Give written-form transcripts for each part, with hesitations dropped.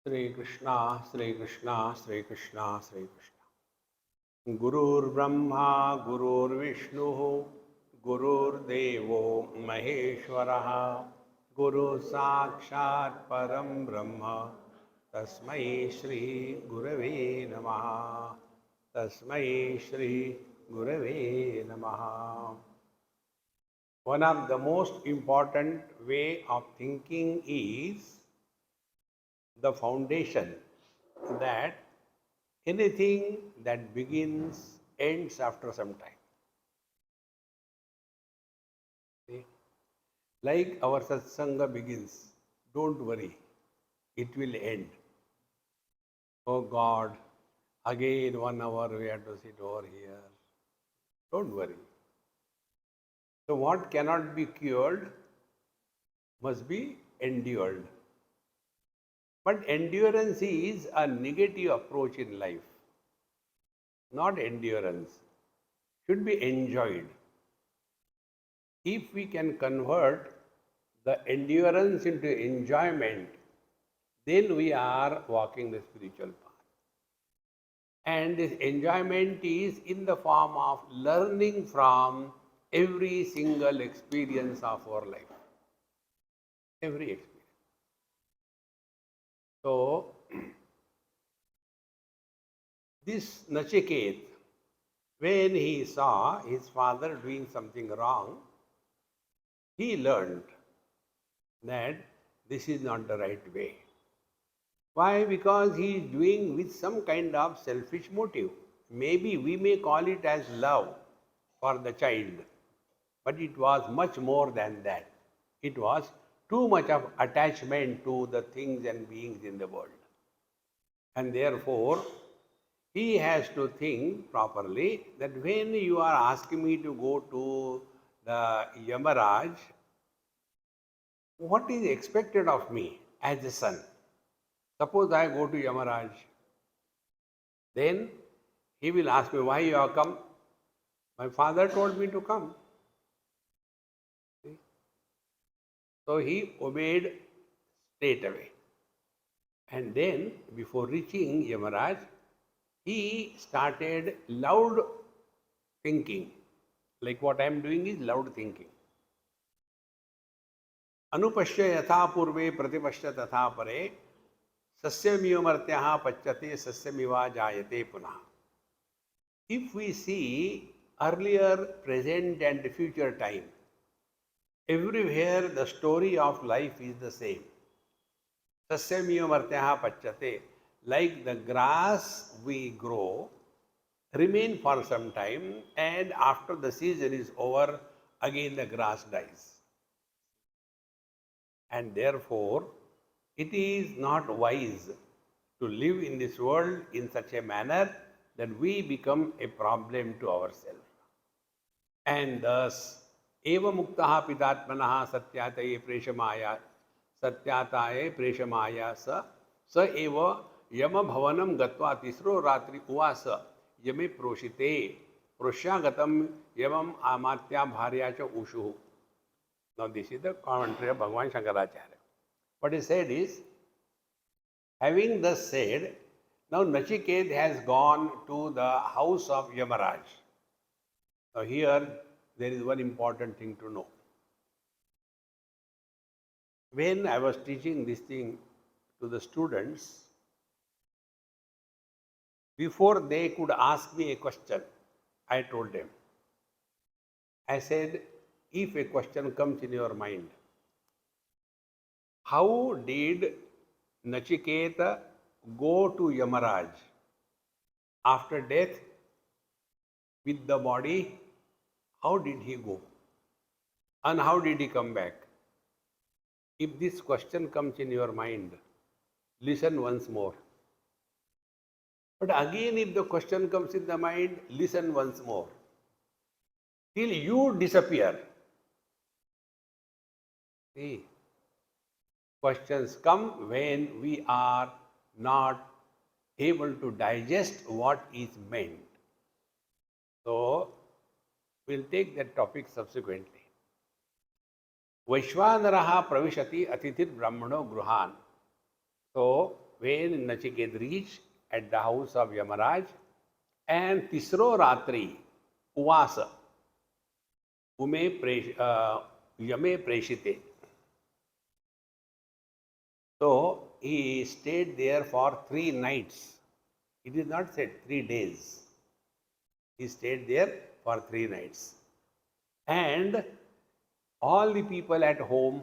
Sri Krishna, Sri Krishna, Sri Krishna, Sri Krishna. Gurur Brahma, Gurur Vishnu, Gurur Devo Maheshwaraha, Guru Sakshat Param Brahma, Tasmai Shri Gurave Namaha, Tasmai Shri Gurave Namaha. One of the most important way of thinking is the foundation that anything that begins ends after some time. See? Like our satsanga begins, don't worry, it will end. Oh God, again 1 hour we have to sit over here. Don't worry. So what cannot be cured must be endured. But endurance is a negative approach in life. Not endurance. Should be enjoyed. If we can convert the endurance into enjoyment, then we are walking the spiritual path. And this enjoyment is in the form of learning from every single experience of our life. Every experience. So, this Nachiket, when he saw his father doing something wrong, he learned that this is not the right way. Why? Because he is doing with some kind of selfish motive. Maybe we may call it as love for the child, but it was much more than that. It was too much of attachment to the things and beings in the world. And therefore, he has to think properly that when you are asking me to go to the Yamaraj, what is expected of me as a son? Suppose I go to Yamaraj, then he will ask me, why you have come? My father told me to come. See? So he obeyed straight away. And then, before reaching Yamaraj, he started loud thinking. Like what I am doing is loud thinking. Anupashya yatha purve pratipashya tatha pare sasyamivamartyaha pachyate sasyamiva jayate punah. If we see earlier, present and future time, everywhere the story of life is the same. Sasyamivamartyaha pachyate. Like the grass we grow, remain for some time, and after the season is over, again the grass dies. And therefore, it is not wise to live in this world in such a manner that we become a problem to ourselves. And thus, eva muktaha pitatmanaha satyataye preshamaya satyataye preshamaya sa eva yama bhavanam gatva tisro ratri uvasa yame proshite proshagatam yamam amatya bharya cha ushu. Now this is the commentary of Bhagavan Shankaracharya. What he said is, having thus said, now Nachiket has gone to the house of Yamaraj. Now here there is one important thing to know. When I was teaching this thing to the students, before they could ask me a question, I told them, I said, if a question comes in your mind, how did Nachiketa go to Yamaraj after death with the body? How did he go? And how did he come back? If this question comes in your mind, listen once more. But again, if the question comes in the mind, listen once more. Till you disappear. See, questions come when we are not able to digest what is meant. So, we'll take that topic subsequently. Vaishvanaraha pravishati atithir brahmano gruhan. So, when Nachiket reached at the house of Yamaraj, and Tisro Ratri, Uvasa, Yame Preshite. So, he stayed there for 3 nights. It is not said 3 days. He stayed there for 3 nights. And all the people at home,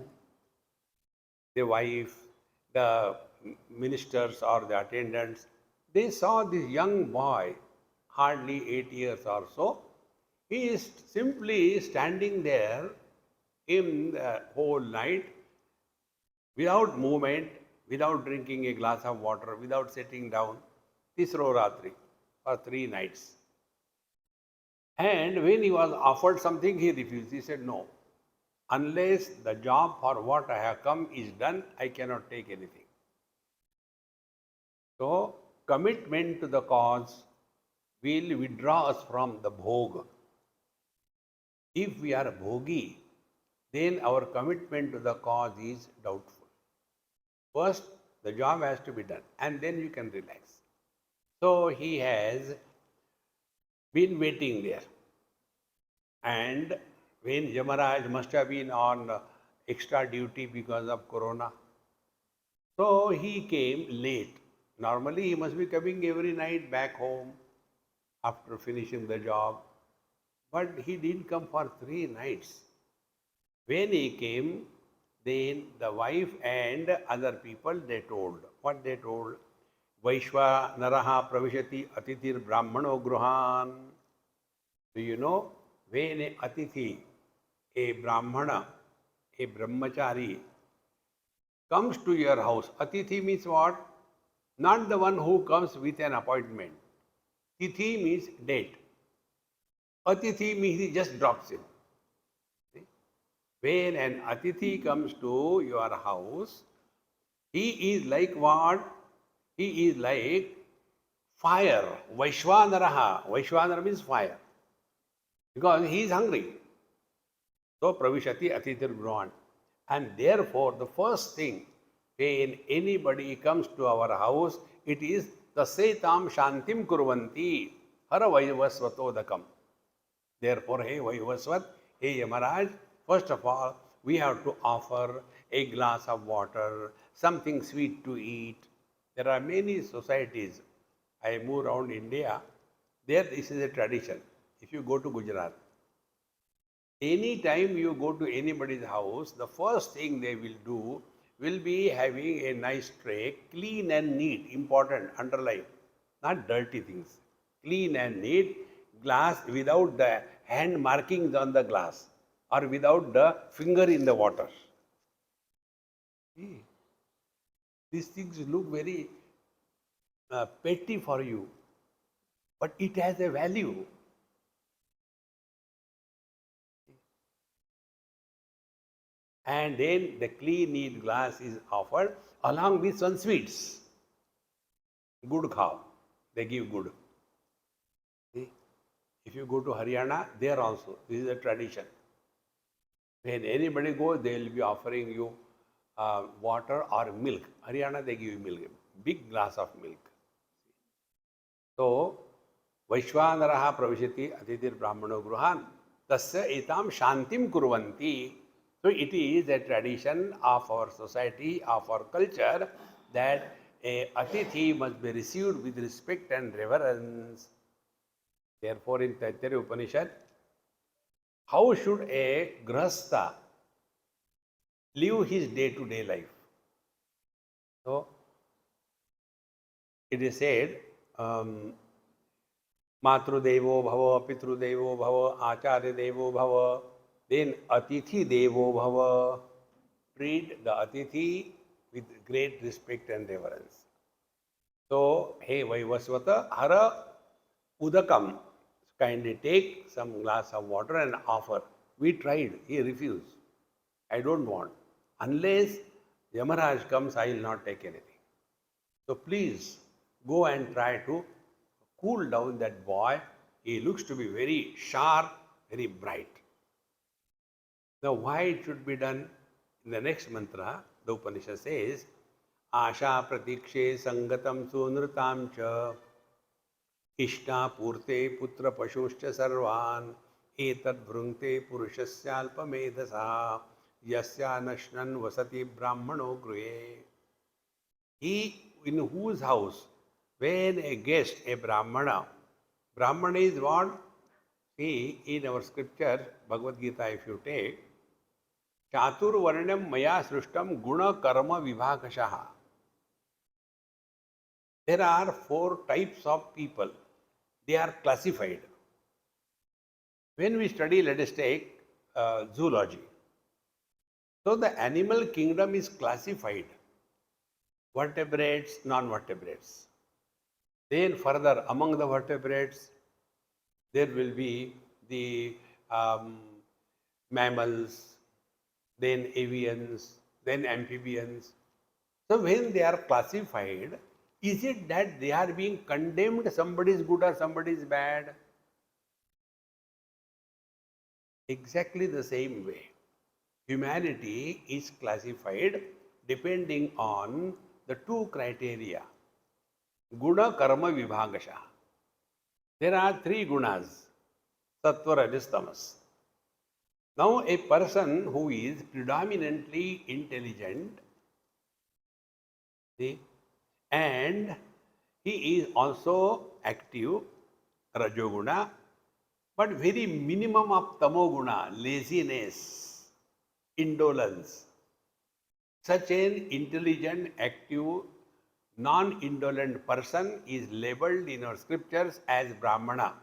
the wife, the ministers or the attendants, they saw this young boy, hardly 8 years or so. He is simply standing there in the whole night without movement, without drinking a glass of water, without sitting down, Tisro Ratri, for 3 nights. And when he was offered something, he refused. He said, no, unless the job for what I have come is done, I cannot take anything. So, commitment to the cause will withdraw us from the bhog. If we are a bhogi, then our commitment to the cause is doubtful. First, the job has to be done, and then you can relax. So, he has been waiting there. And when Yamaraj must have been on extra duty because of Corona, so he came late. Normally, he must be coming every night back home after finishing the job. But he didn't come for 3 nights. When he came, then the wife and other people, they told. What they told? Vaishva naraha pravishati atithir brahmano gruhan. Do you know, when a atithi, a brahmana, a brahmachari, comes to your house, atithi means what? Not the one who comes with an appointment. Tithi means date. Atithi means he just drops in. See? When an atithi comes to your house, he is like what? He is like fire. Vaishvanaraha. Vaishvanara means fire. Because he is hungry. So, pravishati atithir gruhan. And therefore, the first thing when anybody comes to our house, it is tasetam shantim kurvanti hara vaivasvatodakam. Therefore, hey Vaivasvat, hey Yamaraj, first of all, we have to offer a glass of water, something sweet to eat. There are many societies. I move around India. There, this is a tradition. If you go to Gujarat, any time you go to anybody's house, the first thing they will do will be having a nice tray, clean and neat, important, underline, not dirty things, clean and neat, glass without the hand markings on the glass or without the finger in the water. See, these things look very petty for you, but it has a value. And then the clean, neat glass is offered along with some sweets. Good khao. They give good. See? If you go to Haryana, there also, this is a tradition. When anybody goes, they will be offering you water or milk. Haryana, they give you milk, big glass of milk. So, Vaishvanaraha pravishati atithir brahmano gruhan tasya etam shantim kurvanti. So, it is a tradition of our society, of our culture, that a atithi must be received with respect and reverence. Therefore, in Kathopanishad, how should a grahastha live his day-to-day life? So, it is said, Matrudevo bhava, Pitrudevo bhava, Acharya devo bhava, then Atithi devo bhava. Treat the Atithi with great respect and reverence. So, hey Vaivasvata, hara udakam, kindly take some glass of water and offer. We tried, he refused. I don't want. Unless Yamaraj comes, I will not take anything. So please go and try to cool down that boy. He looks to be very sharp, very bright. Now, why it should be done? In the next mantra, the Upanishad says, Asha pratikshe sangatam sunrutam cha ishta purte putra pashuscha sarvan etad vrungte purushasya yasya nashnan vasati brahmano gruhe. He in whose house, when a guest, a Brahmana is what? See, in our scripture, Bhagavad Gita, if you take, Chatur Varnam Maya Srishtam Guna Karma Vibhakashaha. There are 4 types of people. They are classified. When we study, let us take zoology. So the animal kingdom is classified. Vertebrates, non-vertebrates. Then further, among the vertebrates, there will be the mammals, then avians, then amphibians. So when they are classified, is it that they are being condemned, somebody is good or somebody is bad? Exactly the same way. Humanity is classified depending on the 2 criteria. Guna Karma Vibhagasha. There are 3 gunas, Sattva, Rajas, Tamas. Now a person who is predominantly intelligent, see, and he is also active, Rajoguna, but very minimum of Tamoguna, laziness, indolence. Such an intelligent, active, non-indolent person is labeled in our scriptures as Brahmana,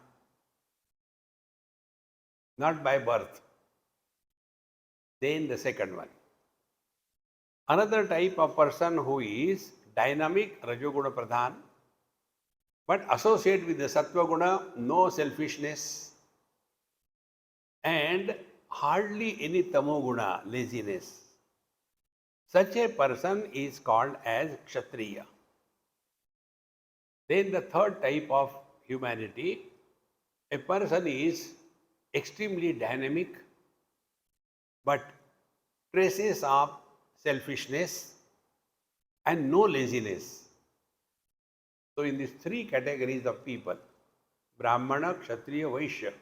not by birth. Then the second one. Another type of person who is dynamic, Rajoguna Pradhan, but associated with the Sattva Guna, no selfishness, and hardly any Tamoguna, laziness. Such a person is called as Kshatriya. Then the third type of humanity, a person is extremely dynamic, but traces of selfishness and no laziness. So in these 3 categories of people, Brahmana, Kshatriya, Vaishya,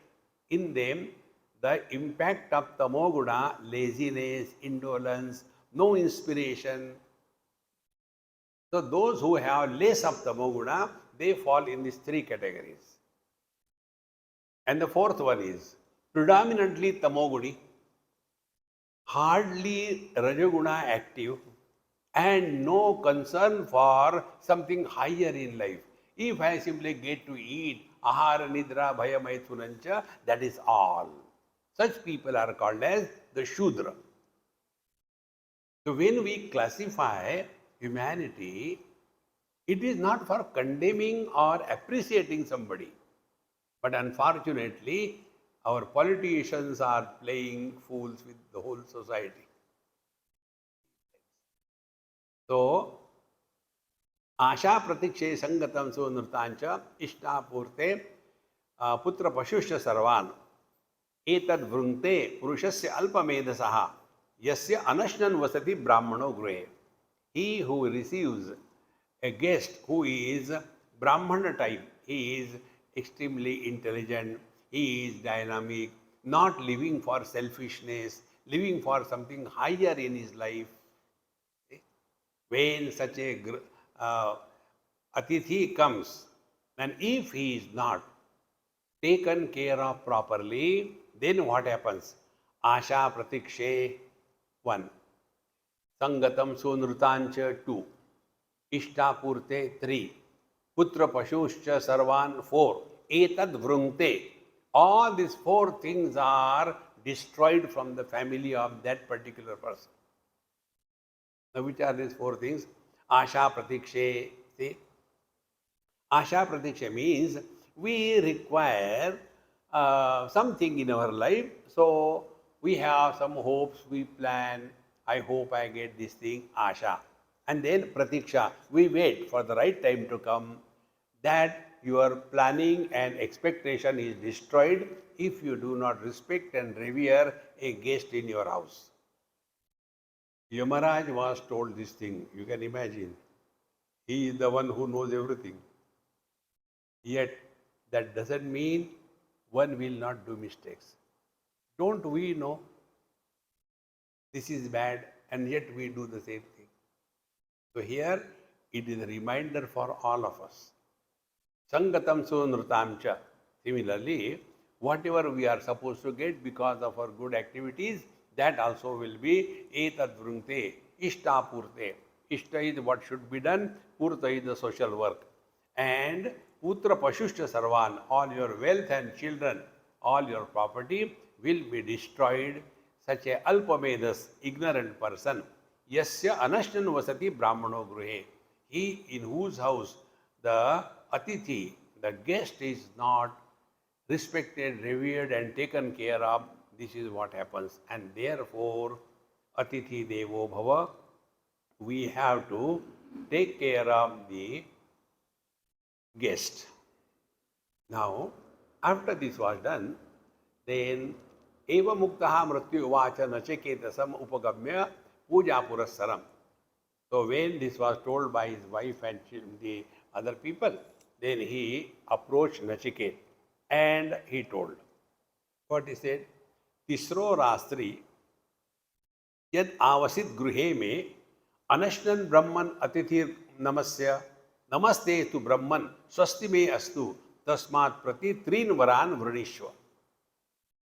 in them the impact of Tamoguna, laziness, indolence, no inspiration. So those who have less of Tamoguna, they fall in these 3 categories. And the fourth one is predominantly Tamoguni, hardly Rajoguna active, and no concern for something higher in life. If I simply get to eat, ahara, nidra, bhaya, maithunancha, that is all. Such people are called as the Shudra. So when we classify humanity, it is not for condemning or appreciating somebody. But unfortunately, our politicians are playing fools with the whole society. So, Asha pratikshe sangatam sunurtancha ishtapurte putra pashusha sarvan etad vrungte purushasya alpamedasaha yasya anashnan vasati brahmano gruhe. He who receives a guest who is Brahmana type, he is extremely intelligent, he is dynamic, not living for selfishness, living for something higher in his life. When such a Atithi comes, and if he is not taken care of properly, then what happens? Asha pratikshe 1, Sangatam sunrutancha 2, Ishtapurte 3, Putra pashuscha sarvan 4, Etad vrungte. All these 4 things are destroyed from the family of that particular person. Now, which are these 4 things? Asha pratikshe. See? Asha pratiksha means we require something in our life. So, we have some hopes, we plan, I hope I get this thing, asha. And then pratiksha, we wait for the right time to come. That your planning and expectation is destroyed if you do not respect and revere a guest in your house. Yamaraj was told this thing, you can imagine. He is the one who knows everything. Yet, that doesn't mean one will not do mistakes. Don't we know this is bad and yet we do the same thing? So, here it is a reminder for all of us. Sangatam sunrutam cha. Similarly, whatever we are supposed to get because of our good activities, that also will be etad vrunte, ishta purte. Ishta is what should be done, purta is the social work. And putra pashushta sarvan, all your wealth and children, all your property will be destroyed. Such a alpamedas, ignorant person, yasya anashnan vasati brahmano gruhe. He in whose house the atithi, the guest is not respected, revered and taken care of, this is what happens. And therefore, atithi devo bhava, we have to take care of the guest. Now, after this was done, then eva muktaha mrityu uvacha nachiketasam upagamya puja purassaram. So when this was told by his wife and the other people, then he approached Nachiket and he told. What he said? Tisro rastri yad avasit gruhe me anashnan brahman atithir namasya namaste tu brahman swasti me astu tasmat prati trin varan vrinishwa.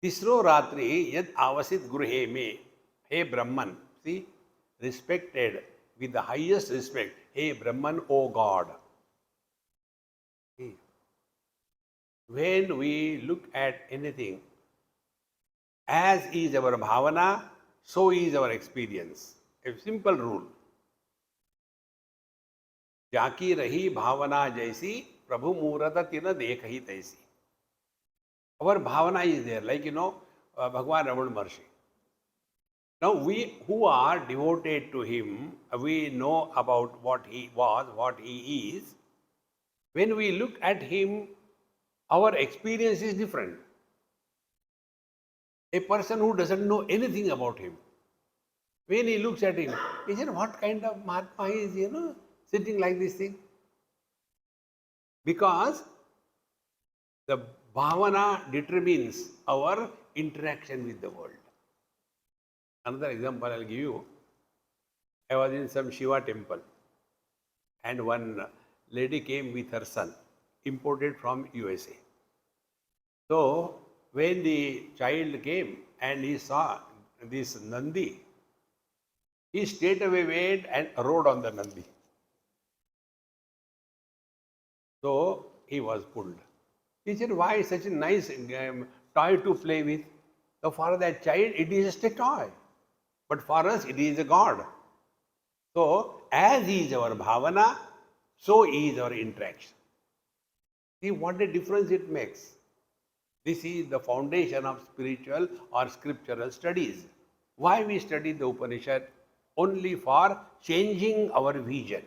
Tisro ratri yad avasit gruhe me, hey Brahman, see, respected with the highest respect, hey Brahman, O God. When we look at anything, as is our bhavana, so is our experience. A simple rule. Jaki rahi bhavana jaisi, Prabhu murata tina dekhi taisi. Our bhavana is there, like Bhagwan Ramana Maharshi. Now we who are devoted to him, we know about what he was, what he is. When we look at him, our experience is different. A person who doesn't know anything about him, when he looks at him, he says, what kind of Mahatma he is, sitting like this thing? Because the bhavana determines our interaction with the world. Another example I'll give you. I was in some Shiva temple and one lady came with her son, imported from USA. So, when the child came and he saw this Nandi, he straightaway went and rode on the Nandi. So, he was pulled. He said, why such a nice toy to play with? So, for that child, it is just a toy. But for us, it is a God. So, as is our bhavana, so is our interaction. See what a difference it makes. This is the foundation of spiritual or scriptural studies. Why we study the Upanishad? Only for changing our vision.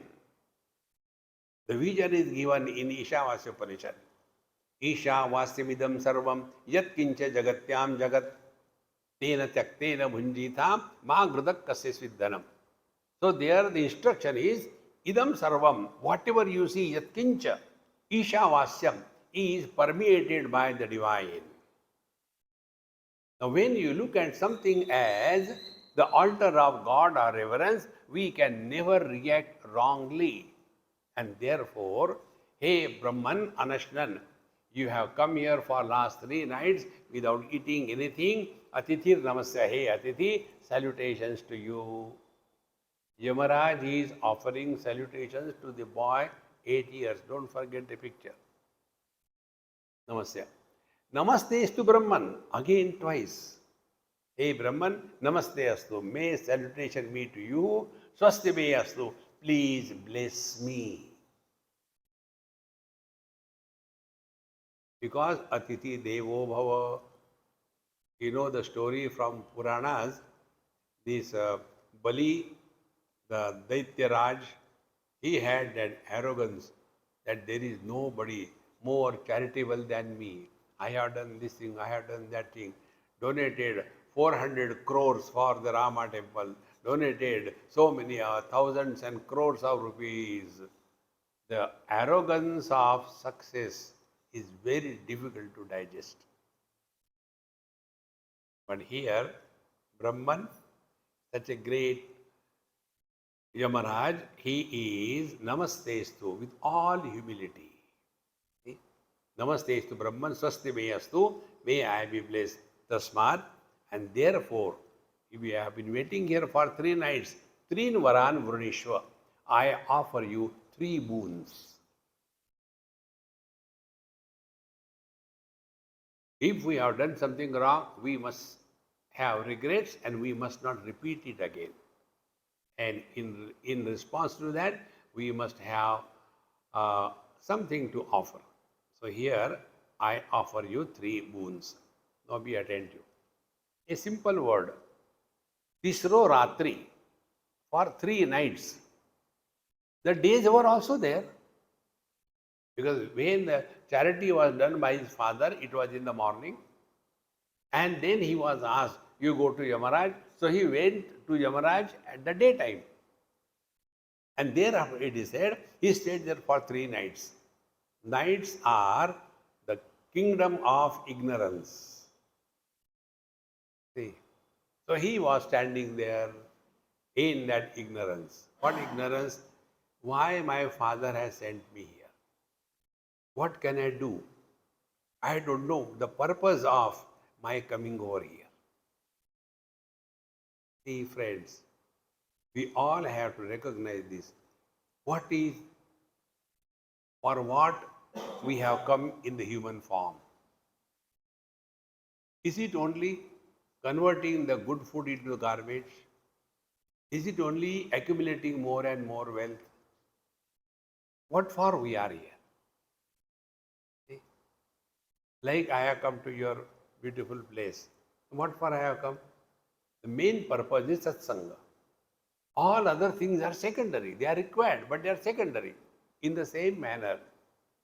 The vision is given in Ishavasya Upanishad. Ishavasyamidam sarvam yat kincha jagatyam jagat tena tyaktena bhunjitam ma grudak kasya sviddhanam. So there the instruction is idam sarvam, whatever you see yat kincha, Ishavasyam is permeated by the divine. Now when you look at something as the altar of God or reverence, we can never react wrongly. And therefore, hey Brahman Anashnan, you have come here for last 3 nights without eating anything. Atithir Namasya, hey Atithi, salutations to you. Yamaraj is offering salutations to the boy 8 years. Don't forget the picture. Namasya. Namaste astu Brahman. Again twice. Hey Brahman, Namaste astu. May salutation be to you. Swasti me astu. Please bless me. Because Atithi Devo Bhava. You know the story from Puranas. This Bali, the Daitya Raj, he had that arrogance that there is nobody more charitable than me. I have done this thing, I have done that thing, donated 400 crores for the Rama temple, donated so many thousands and crores of rupees. The arrogance of success is very difficult to digest. But here, Brahman, such a great Yamaraj, he is namastestu with all humility. See? Namastestu Brahman swasti me astu, may I be blessed. Tasmat, and therefore, if you have been waiting here for 3 nights, Trin Varan Vrunishwa, I offer you 3 boons. If we have done something wrong, we must have regrets and we must not repeat it again. And in response to that, we must have something to offer. So here, I offer you 3 boons. Now be attentive. A simple word. Tisro Ratri, for 3 nights. The days were also there. Because when the charity was done by his father, it was in the morning. And then he was asked, you go to Yamaraj. So he went to Yamaraj at the daytime. And thereafter it is said, he stayed there for 3 nights. Nights are the kingdom of ignorance. See? So he was standing there in that ignorance. What ignorance? Why my father has sent me here? What can I do? I don't know the purpose of my coming over here. See, friends, we all have to recognize this. What is or what we have come in the human form? Is it only converting the good food into garbage? Is it only accumulating more and more wealth? What for we are here? See? Like I have come to your beautiful place. What for I have come? The main purpose is satsanga. All other things are secondary. They are required, but they are secondary. In the same manner,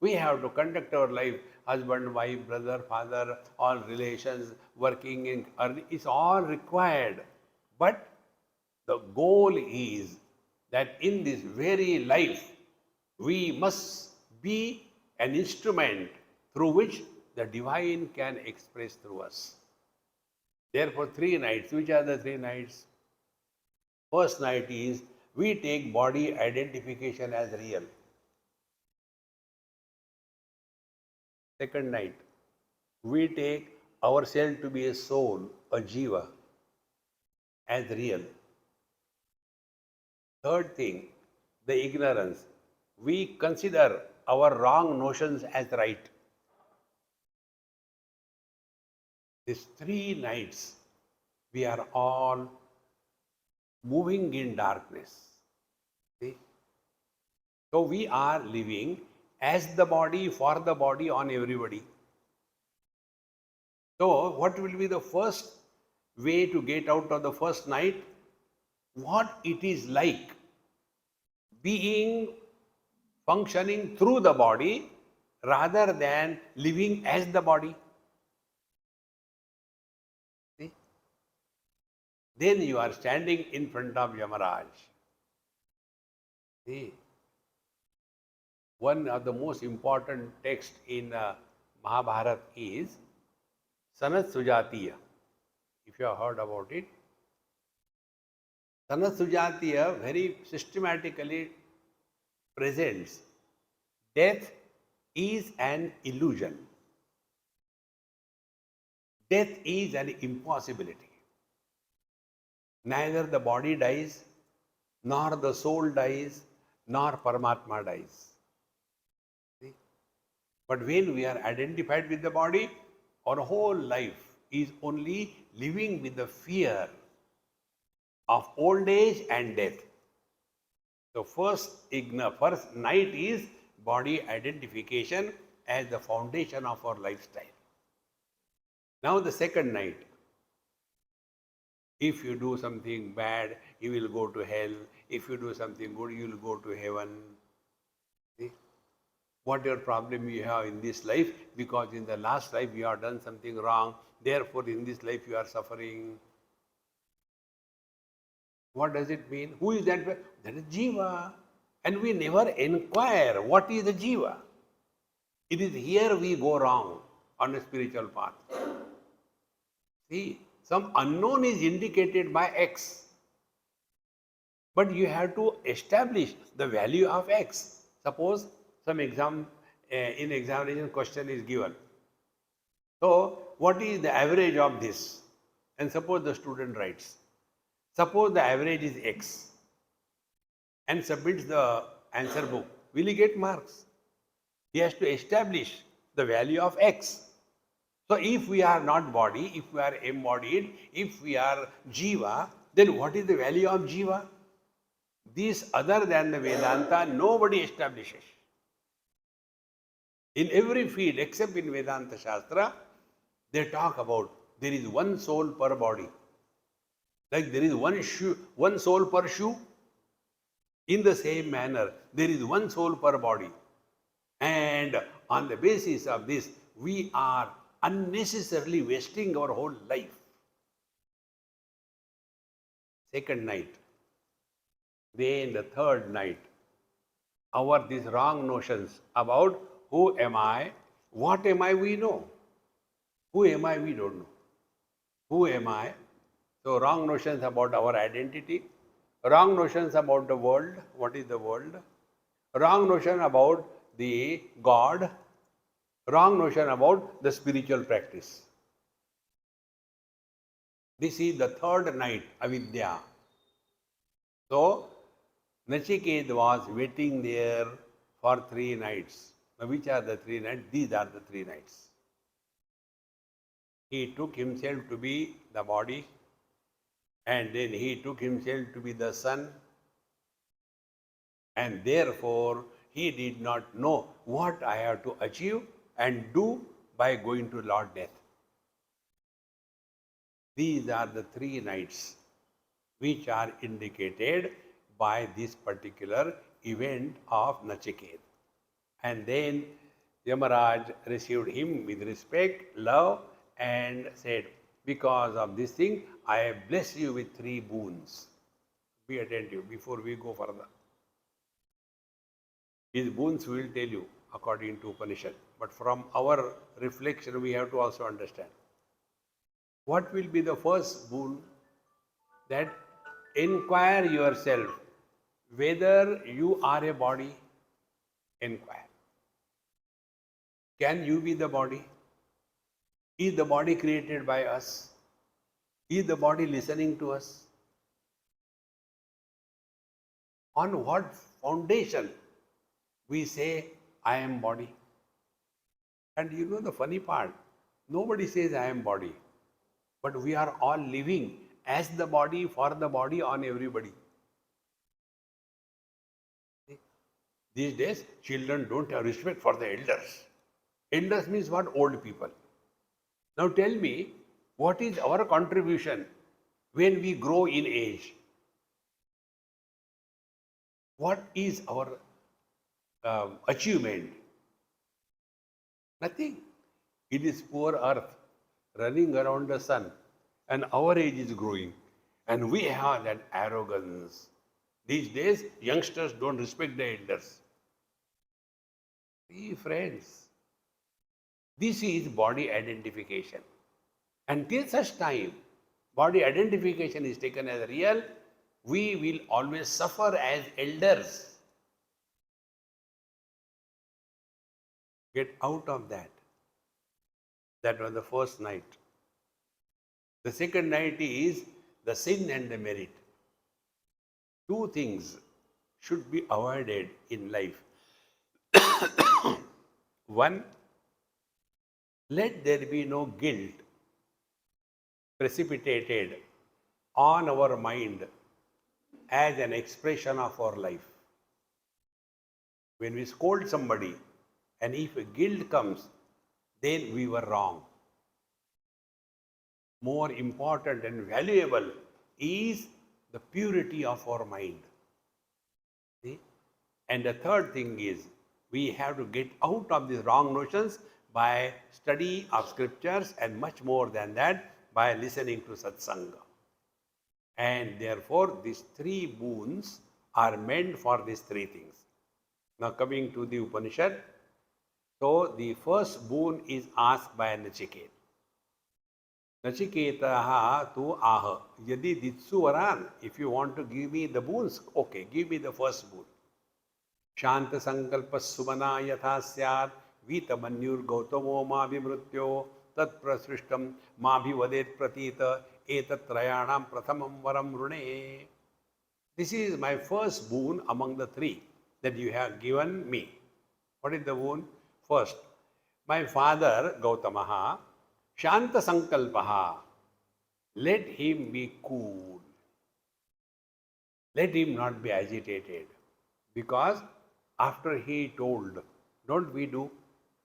we have to conduct our life, husband, wife, brother, father, all relations, working in earning, it's all required. But the goal is that in this very life, we must be an instrument through which the divine can express through us. Therefore, 3 nights. Which are the 3 nights? First night is we take body identification as real. Second night, we take ourselves to be a soul, a jiva, as real. Third thing, the ignorance. We consider our wrong notions as right. These 3 nights, we are all moving in darkness. See? So we are living as the body, for the body, on everybody. So what will be the first way to get out of the first night? What it is like being, functioning through the body rather than living as the body. See? Then you are standing in front of Yamaraj. See? One of the most important texts in Mahabharata is Sanat Sujatiya. If you have heard about it, Sanat Sujatiya very systematically presents death is an illusion. Death is an impossibility. Neither the body dies, nor the soul dies, nor Paramatma dies. See? But when we are identified with the body, our whole life is only living with the fear of old age and death. The first night is body identification as the foundation of our lifestyle. Now the second night If you do something bad, you will go to hell. If you do something good, you will go to heaven. See? Whatever problem you have in this life, because in the last life you have done something wrong, therefore in this life you are suffering. What does it mean? Who is that? That is Jiva. And we never inquire what is the Jiva. It is here we go wrong on a spiritual path. See, some unknown is indicated by X. But you have to establish the value of X. Suppose some in examination question is given. So, what is the average of this? And suppose the student writes. Suppose the average is X and submits the answer book. Will he get marks? He has to establish the value of X. So, if we are not body, if we are embodied, if we are Jiva, then what is the value of Jiva? This other than the Vedanta, nobody establishes. In every field except in Vedanta Shastra, they talk about there is one soul per body. Like there is one soul per shoe. In the same manner, there is one soul per body. And on the basis of this, we are unnecessarily wasting our whole life. Second night. Then the third night, these wrong notions about who am I, what am I, we know. Who am I, we don't know. Who am I? So wrong notions about our identity, wrong notions about the world, what is the world, wrong notion about the God, wrong notion about the spiritual practice. This is the third night, avidya. So, Nachiket was waiting there for 3 nights. Now, which are the 3 nights? These are the 3 nights. He took himself to be the body, and then he took himself to be the sun, and therefore he did not know what I have to achieve and do by going to Lord Death. These are the 3 nights which are indicated by this particular event of Nachiket. And then Yamaraj received him with respect, love, and said, because of this thing, I bless you with 3 boons. Be attentive before we go further. These boons we will tell you according to Upanishad. But from our reflection, we have to also understand. What will be the first boon? That inquire yourself whether you are a body. Inquire. Can you be the body? Is the body created by us? Is the body listening to us? On what foundation we say, I am body? And you know the funny part, nobody says I am body. But we are all living as the body, for the body, on everybody. These days, children don't have respect for the elders. Elders means what? Old people. Now tell me, what is our contribution when we grow in age? What is our achievement? Nothing. It is poor earth running around the sun, and our age is growing, and we have that arrogance. These days, youngsters don't respect the elders. See, friends, this is body identification. Until such time, body identification is taken as real, we will always suffer as elders. Get out of that. That was the first night. The second night is the sin and the merit. 2 things should be avoided in life. One, let there be no guilt precipitated on our mind as an expression of our life. When we scold somebody, and if a guilt comes, then we were wrong. More important and valuable is the purity of our mind. See? And the third thing is we have to get out of these wrong notions by study of scriptures, and much more than that by listening to satsanga. And therefore these three boons are meant for these three things. Now coming to the Upanishad, so the first boon is asked by Nachiketa. Nachiketaha tu aha. Yadi ditsu varan. If you want to give me the boons, okay, give me the first boon. Shanta sankalpas sumana yatha syat vitamanyur gautamo ma vimrutyo tat prasrishtam ma bhivadet pratita etat trayanam prathamam varam rune. This is my first boon among the three that you have given me. What is the boon? First, my father Gautamaha, Shanta Sankalpaha, let him be cool. Let him not be agitated. Because after he told, don't we do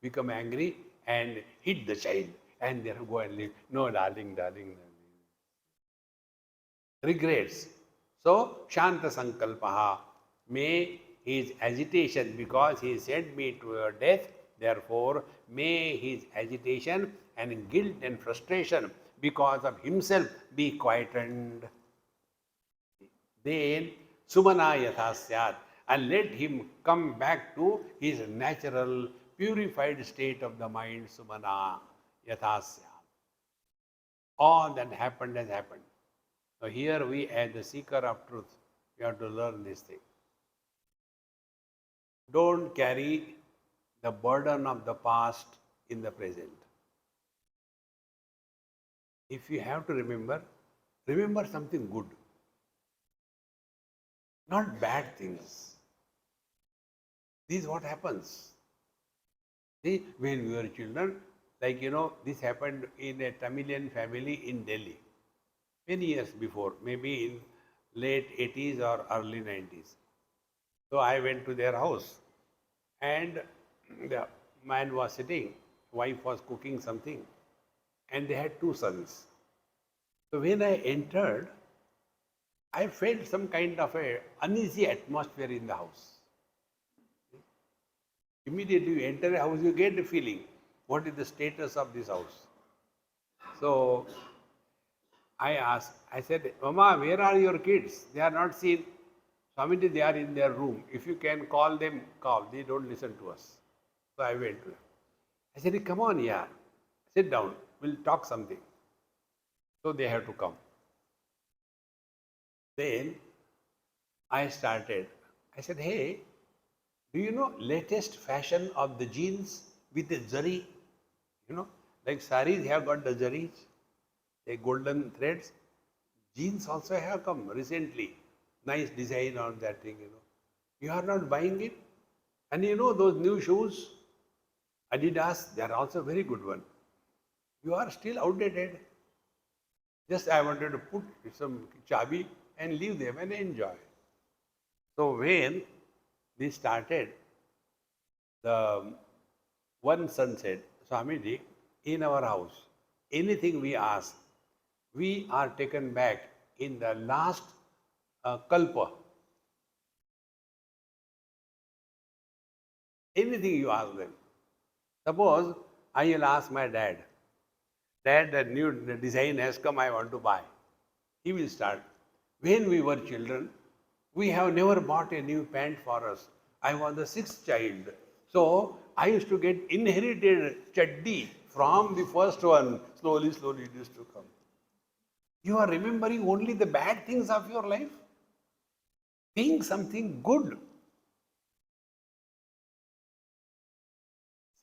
become angry and hit the child and they go and leave. No, darling. Regrets. So, Shanta Sankalpaha, may his agitation, because he sent me to death, therefore, may his agitation and guilt and frustration because of himself be quietened. Then, Sumana Yatha Syat, and let him come back to his natural, purified state of the mind, Sumana Yatha Syat. All that happened has happened. So here we, as the seeker of truth, we have to learn this thing. Don't carry the burden of the past in the present. If you have to remember something good, not bad things. This is what happens. See, when we were children, like this happened in a Tamilian family in Delhi. Many years before, maybe in late 80s or early 90s. So I went to their house and the man was sitting, wife was cooking something, and they had two sons. So when I entered, I felt some kind of a uneasy atmosphere in the house. Immediately you enter a house, you get the feeling, what is the status of this house? So I asked, I said, Mama, where are your kids? They are not seen. Swamiji, they are in their room. If you can call them, call. They don't listen to us. So I went to them. I said, come on, yeah. Sit down. We'll talk something. So they have to come. Then I started. I said, hey, do you know latest fashion of the jeans with the zari? Like saris have got the zaris, the golden threads. Jeans also have come recently. Nice design on that thing, You are not buying it? And those new shoes, Adidas, they are also very good one. You are still outdated. Just I wanted to put some chabi and leave them and enjoy. So when this started, the one son said, Swamiji, in our house, anything we ask, we are taken back in the last kalpa. Anything you ask them. Suppose I will ask my dad, Dad, the new design has come, I want to buy. He will start. When we were children, we have never bought a new pant for us. I was the sixth child. So I used to get inherited chaddi from the first one. Slowly it used to come. You are remembering only the bad things of your life? Think something good.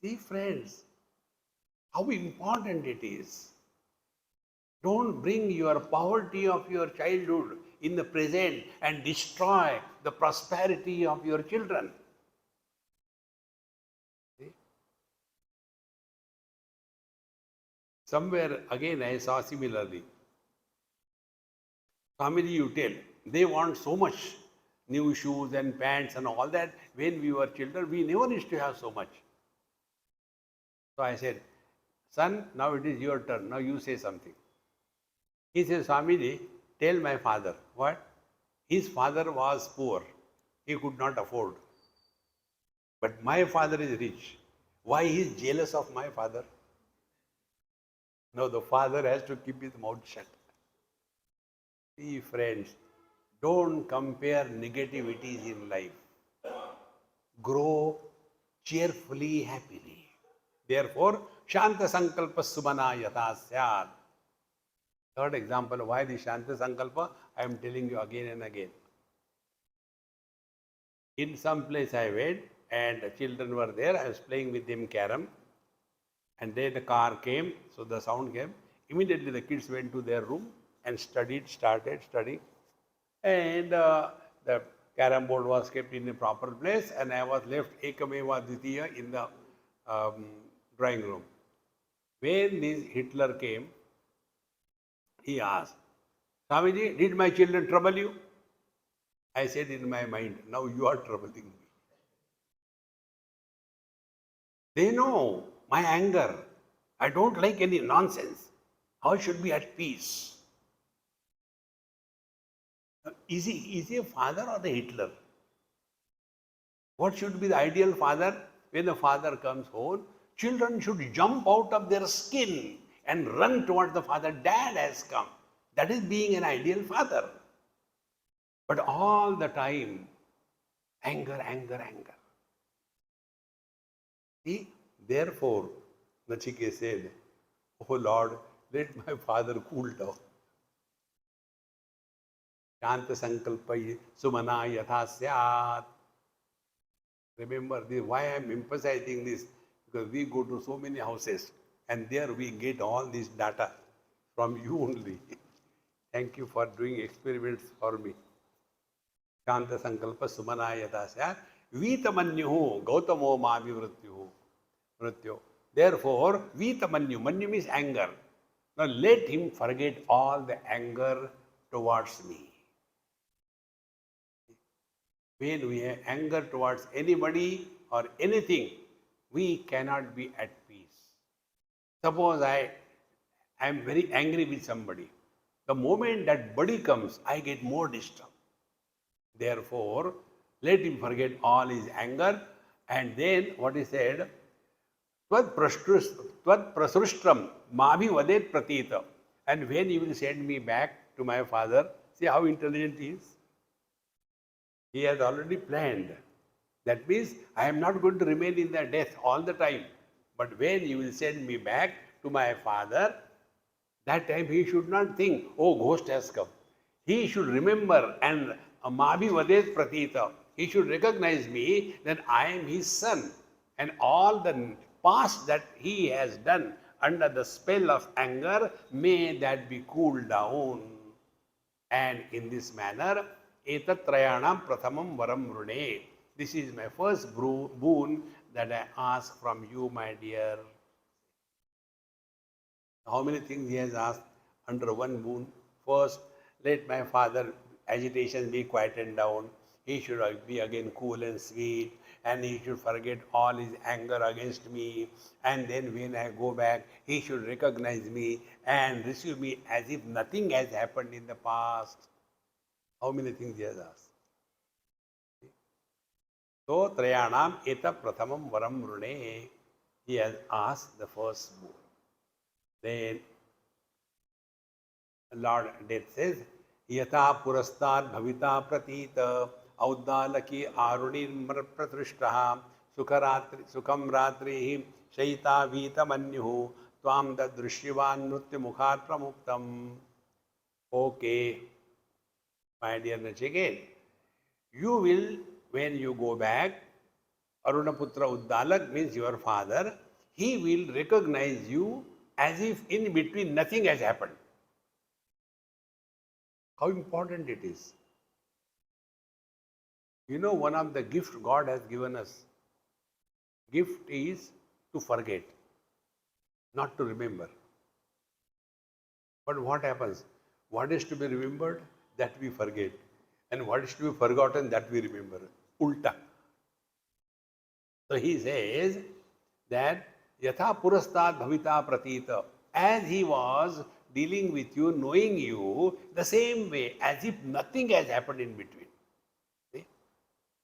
See, friends, how important it is. Don't bring your poverty of your childhood in the present and destroy the prosperity of your children. See? Somewhere again I saw similarly. Family, you tell, they want so much new shoes and pants and all that. When we were children, we never used to have so much. So I said, son, now it is your turn. Now you say something. He says, Swamiji, tell my father. What? His father was poor. He could not afford. But my father is rich. Why he is jealous of my father? No, the father has to keep his mouth shut. See, friends, don't compare negativities in life. Grow cheerfully, happily. Therefore, Shanta Sankalpa Sumana Yatha Syad. Third example, why the Shanta Sankalpa? I am telling you again and again. In some place I went and the children were there. I was playing with them carom. And then the car came, so the sound came. Immediately the kids went to their room and started studying. And the carom board was kept in a proper place, and I was left Ekameva Dvitiya in the drawing room. When this Hitler came, he asked, Swamiji, did my children trouble you? I said in my mind, now you are troubling me. They know my anger. I don't like any nonsense. I should be at peace. Is he a father or the Hitler? What should be the ideal father? When the father comes home, children should jump out of their skin and run towards the father. Dad has come. That is being an ideal father. But all the time, anger, anger, anger. See, therefore, Nachike said, oh Lord, let my father cool down. Shanta Sankalpa Sumana Yatha Syat. Remember this, why I am emphasizing this? Because we go to so many houses and there we get all this data from you only. Thank you for doing experiments for me. Shanta Sankalpa Sumana Yatha Syat. Vitamanyuhu Gautamo Mavi Mrityu. Therefore, Vitamanyu. Manyu means anger. Now let him forget all the anger towards me. When we have anger towards anybody or anything, we cannot be at peace. Suppose I am very angry with somebody. The moment that body comes, I get more disturbed. Therefore, let him forget all his anger, and then what he said, Tvad prasrustram mabhi vadet pratita. And when he will send me back to my father, see how intelligent he is. He has already planned. That means I am not going to remain in the death all the time. But when you will send me back to my father, that time he should not think, oh, ghost has come. He should remember and Mabhi Vadet Pratita. He should recognize me that I am his son. And all the past that he has done under the spell of anger, may that be cooled down. And in this manner, Etatrayanam Prathamam Varam Rune. This is my first boon that I ask from you, my dear. How many things he has asked under one boon? First, let my father agitation be quietened down. He should be again cool and sweet, and he should forget all his anger against me. And then when I go back, he should recognize me and receive me as if nothing has happened in the past. How many things he has asked? So, Trayanam Eta Prathamam Varam Rune. He has asked the first boon. Then Lord Death says, Yata Purastar Bhavita Pratita Audalaki Arunir Pratrishtaha Sukham Ratrihi Shaita Vita Manyuhu Tvam Dadrishyivan Nutya Mukhat Pramuktam. Okay, my dear Nachiket, you will, when you go back, Arunaputra Uddalak means your father, he will recognize you as if in between nothing has happened. How important it is. You know, one of the gifts God has given us, gift is to forget, not to remember. But what happens? What is to be remembered, that we forget. And what is to be forgotten, that we remember. Ulta. So he says that Yatha Purastad Bhavita Pratita, as he was dealing with you, knowing you the same way as if nothing has happened in between. See?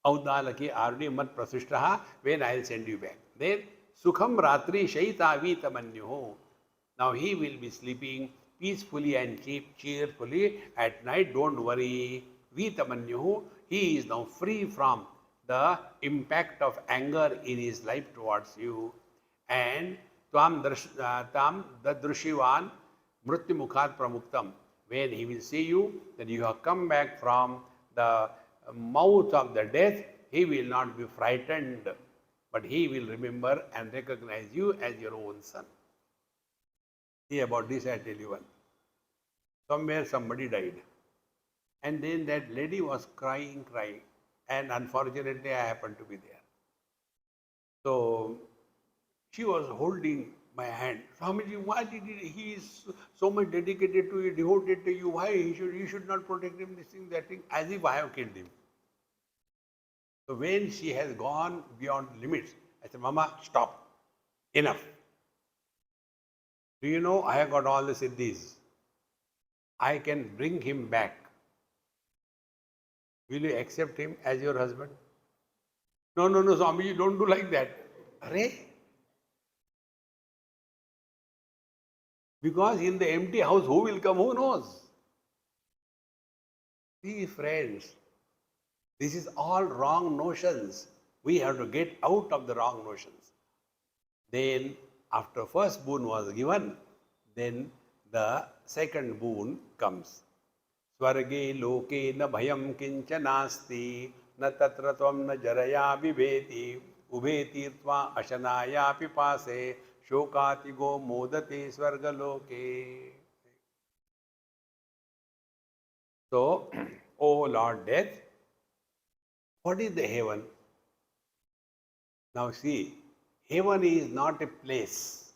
Audalaki ardi mat prasishtaha, when I'll send you back. Then Sukham Ratri Shaita Vitamanyuho. Now he will be sleeping peacefully and cheerfully at night. Don't worry. Vitamanyuho. He is now free from the impact of anger in his life towards you. And tam dadrushivan mrutyumukhat pramuktam. When he will see you, that you have come back from the mouth of the death, he will not be frightened, but he will remember and recognize you as your own son. See, about this I tell you one. Somewhere somebody died. And then that lady was crying. And unfortunately, I happened to be there. So she was holding my hand. Swamiji, why did he is so much dedicated to you, devoted to you? Why you should not protect him, this thing, that thing, as if I have killed him. So when she has gone beyond limits, I said, Mama, stop. Enough. Do you know I have got all the siddhis? I can bring him back. Will you accept him as your husband? No, Swamiji, don't do like that. Arre? Because in the empty house, who will come? Who knows? See, friends, this is all wrong notions. We have to get out of the wrong notions. Then, after first boon was given, then the second boon comes. Swarge loke na bhayam kincha nasti, na tatra tvam na jaraya vibheti, ubhetirtva ashanaya pipase, shokati go modate swarga loke. So, O Lord Death, what is the heaven? Now see, heaven is not a place.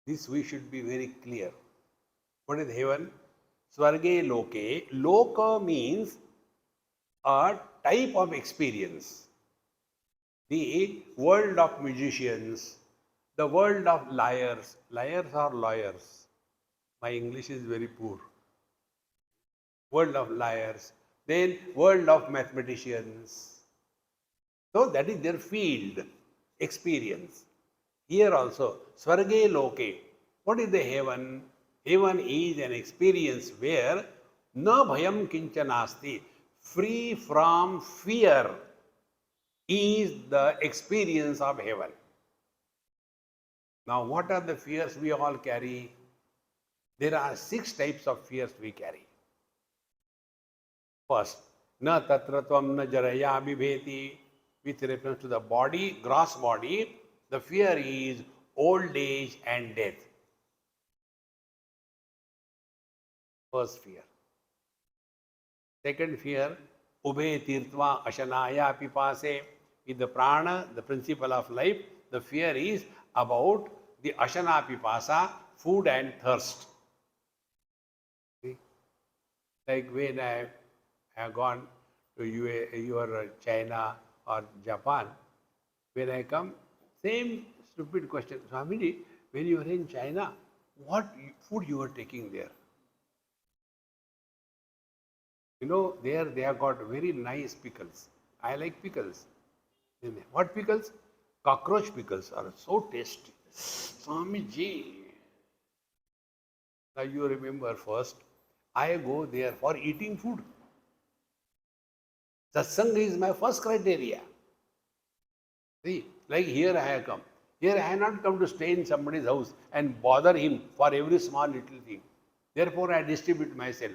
This we should be very clear. What is heaven? Swarge loke. Loka means a type of experience. The world of musicians, the world of liars. Liars are lawyers. My English is very poor. World of liars. Then world of mathematicians. So that is their field, experience. Here also, Swarge loke. What is the heaven? Heaven is an experience where na bhayam kincha nasti. Free from fear is the experience of heaven. Now, what are the fears we all carry? There are 6 types of fears we carry. First, na tatra tvam na jaraya bibheti. With reference to the body, gross body, the fear is old age and death. First fear. Second fear, ubhe tirtva ashanaya pipase. With the prana, the principle of life, the fear is about the ashana pipasa, food and thirst. See? Like when I have gone to your China or Japan, when I come, same stupid question. Swamiji, when you were in China, what food you were taking there? You know, there they have got very nice pickles. I like pickles. What pickles? Cockroach pickles are so tasty. Swamiji. Now you remember first, I go there for eating food. Satsanga is my first criteria. See, like here I have come. Here I have not come to stay in somebody's house and bother him for every small little thing. Therefore, I distribute myself.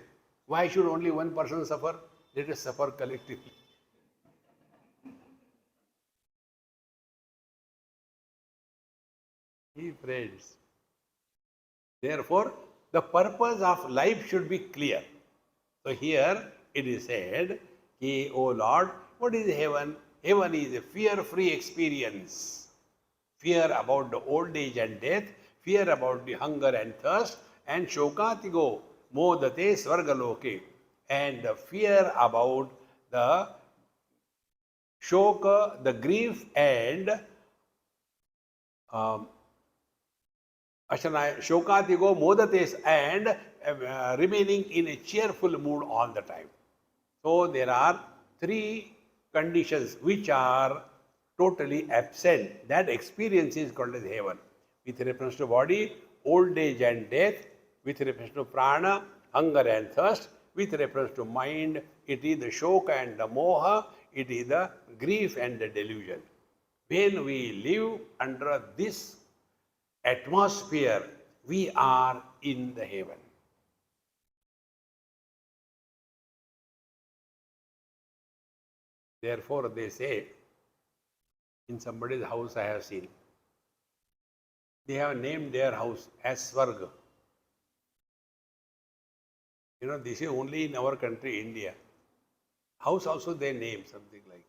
Why should only one person suffer? Let us suffer collectively. Friends. Therefore, the purpose of life should be clear. So here it is said, O Lord, what is heaven? Heaven is a fear-free experience. Fear about the old age and death, fear about the hunger and thirst, and shokatigo, modate svargaloke, and the fear about the shoka, the grief, and Shokatigo modates and remaining in a cheerful mood all the time. So there are three conditions which are totally absent. That experience is called as heaven. With reference to body, old age and death. With reference to prana, hunger and thirst. With reference to mind, it is the shoka and the moha. It is the grief and the delusion. When we live under this atmosphere, we are in the heaven. Therefore, they say, in somebody's house I have seen, they have named their house as Swarga. You know, this is only in our country, India. House also they name something like.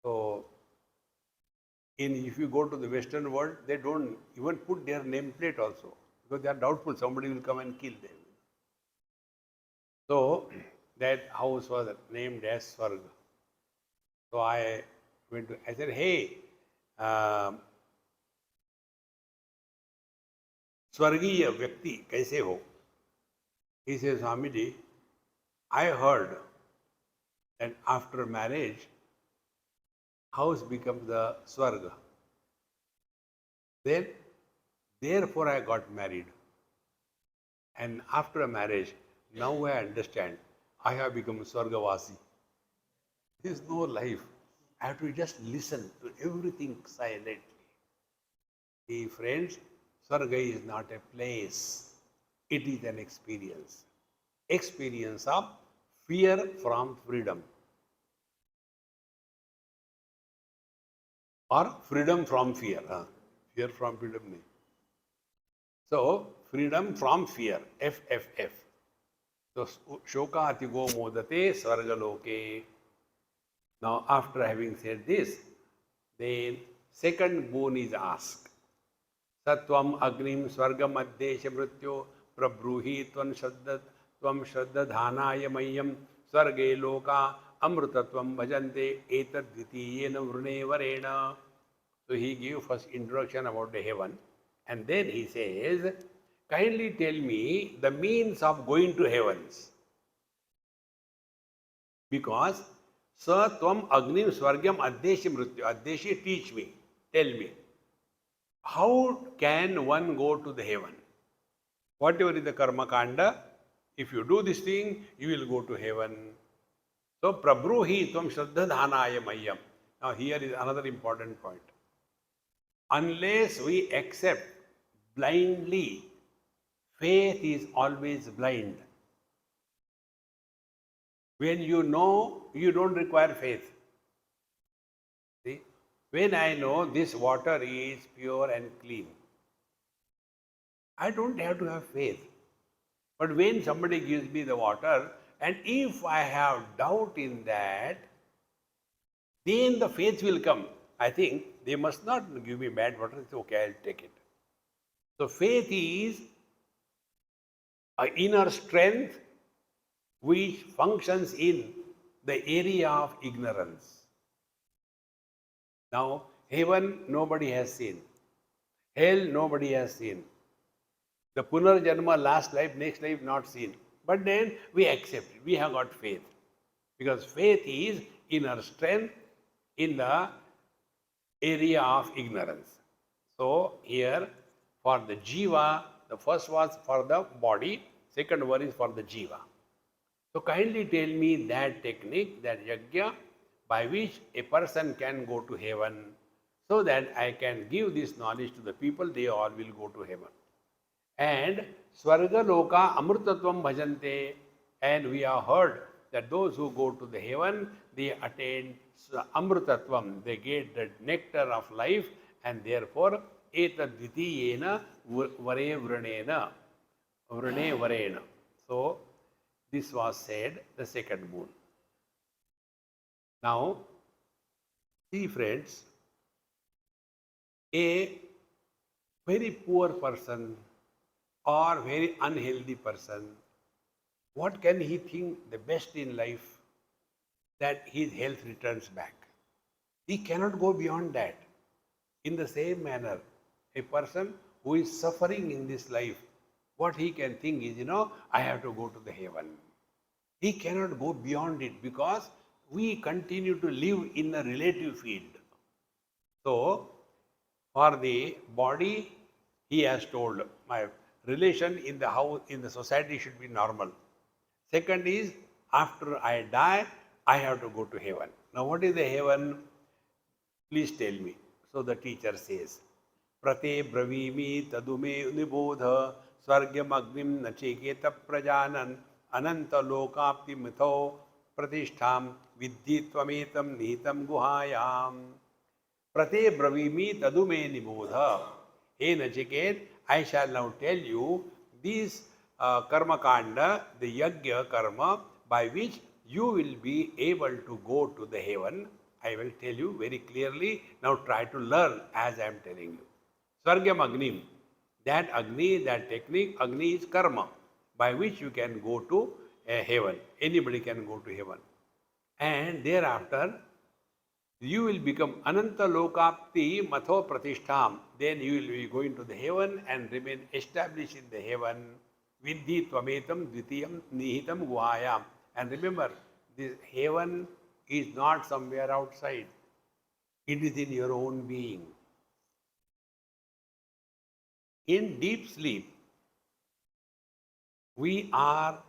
So, if you go to the Western world, they don't even put their nameplate also because they are doubtful somebody will come and kill them. So, that house was named as Swarga. So I said, hey, स्वर्गीय व्यक्ति कैसे हो? He says, Swamiji, I heard that after marriage, house becomes the Swarga. Then, therefore I got married. And after a marriage, now I understand, I have become Swargavasi. There is no life. I have to just listen to everything silently. See, friends, Swarga is not a place. It is an experience. Experience of fear from freedom. Or freedom from fear. Fear from freedom. So, freedom from fear. FFF. So, Shoka Atigo Modate Swargaloke. Now, after having said this, then second boon is asked. Satvam Agnim Swargam Addesha Mrityo Prabruhi Tvam Shraddha Mayam Swarge Loka Amrutatvam Bhajante Etad Dvitiyena Vrune Varena. So he gave first introduction about the heaven and then he says, kindly tell me the means of going to heavens. Because Sa Tvam Agnim Swargam Addesha Mrityo. Addesha, teach me, tell me. How can one go to the heaven? Whatever is the karma kanda, if you do this thing, you will go to heaven. So, prabruhi tvam shraddha mayam. Now, here is another important point. Unless we accept blindly, faith is always blind. When you know, you don't require faith. See? When I know this water is pure and clean, I don't have to have faith. But when somebody gives me the water, and if I have doubt in that, then the faith will come. I think they must not give me bad water. It's okay, I'll take it. So faith is an inner strength which functions in the area of ignorance. Now, heaven nobody has seen. Hell nobody has seen. The Punarjanma, last life, next life not seen. But then we accept it. We have got faith. Because faith is inner strength in the area of ignorance. So here for the jiva, the first was for the body, second one is for the jiva. So kindly tell me that technique, that yajna, by which a person can go to heaven, so that I can give this knowledge to the people, they all will go to heaven. And Swarga Loka Amrutatvam Bhajante, and we have heard that those who go to the heaven, they attain Amrutatvam, they get the nectar of life, and therefore Etadvitiyena Vare Vranena, Vrane Varena. So, this was said, the second boon. Now, see friends, a very poor person or very unhealthy person, what can he think the best in life? That his health returns back. He cannot go beyond that. In the same manner, a person who is suffering in this life, what he can think is, I have to go to the heaven. He cannot go beyond it because we continue to live in a relative field. So, for the body, he has told, my relation in the house, in the society should be normal. Second is, after I die, I have to go to heaven. Now, what is the heaven? Please tell me. So the teacher says, Prate bravimi tadume nibodha swargyam agnim nacheketa prajanan ananta lokapti mitho pratishtham vidhi tvametam nihitam guhayam. Prate bravimi tadume nibodha. Hey Nachiket, I shall now tell you this karma kanda, the yajna karma, by which you will be able to go to the heaven. I will tell you very clearly. Now try to learn as I am telling you. Swargyam Agnim. That Agni, that technique, Agni is karma, by which you can go to heaven. Anybody can go to heaven. And thereafter, you will become Ananta Lokapti Matho Pratishtham. Then you will be going to the heaven and remain established in the heaven. Vidhi Tvametam Dvitiyam Nihitam Guhayam. And remember, this heaven is not somewhere outside. It is in your own being. In deep sleep, we are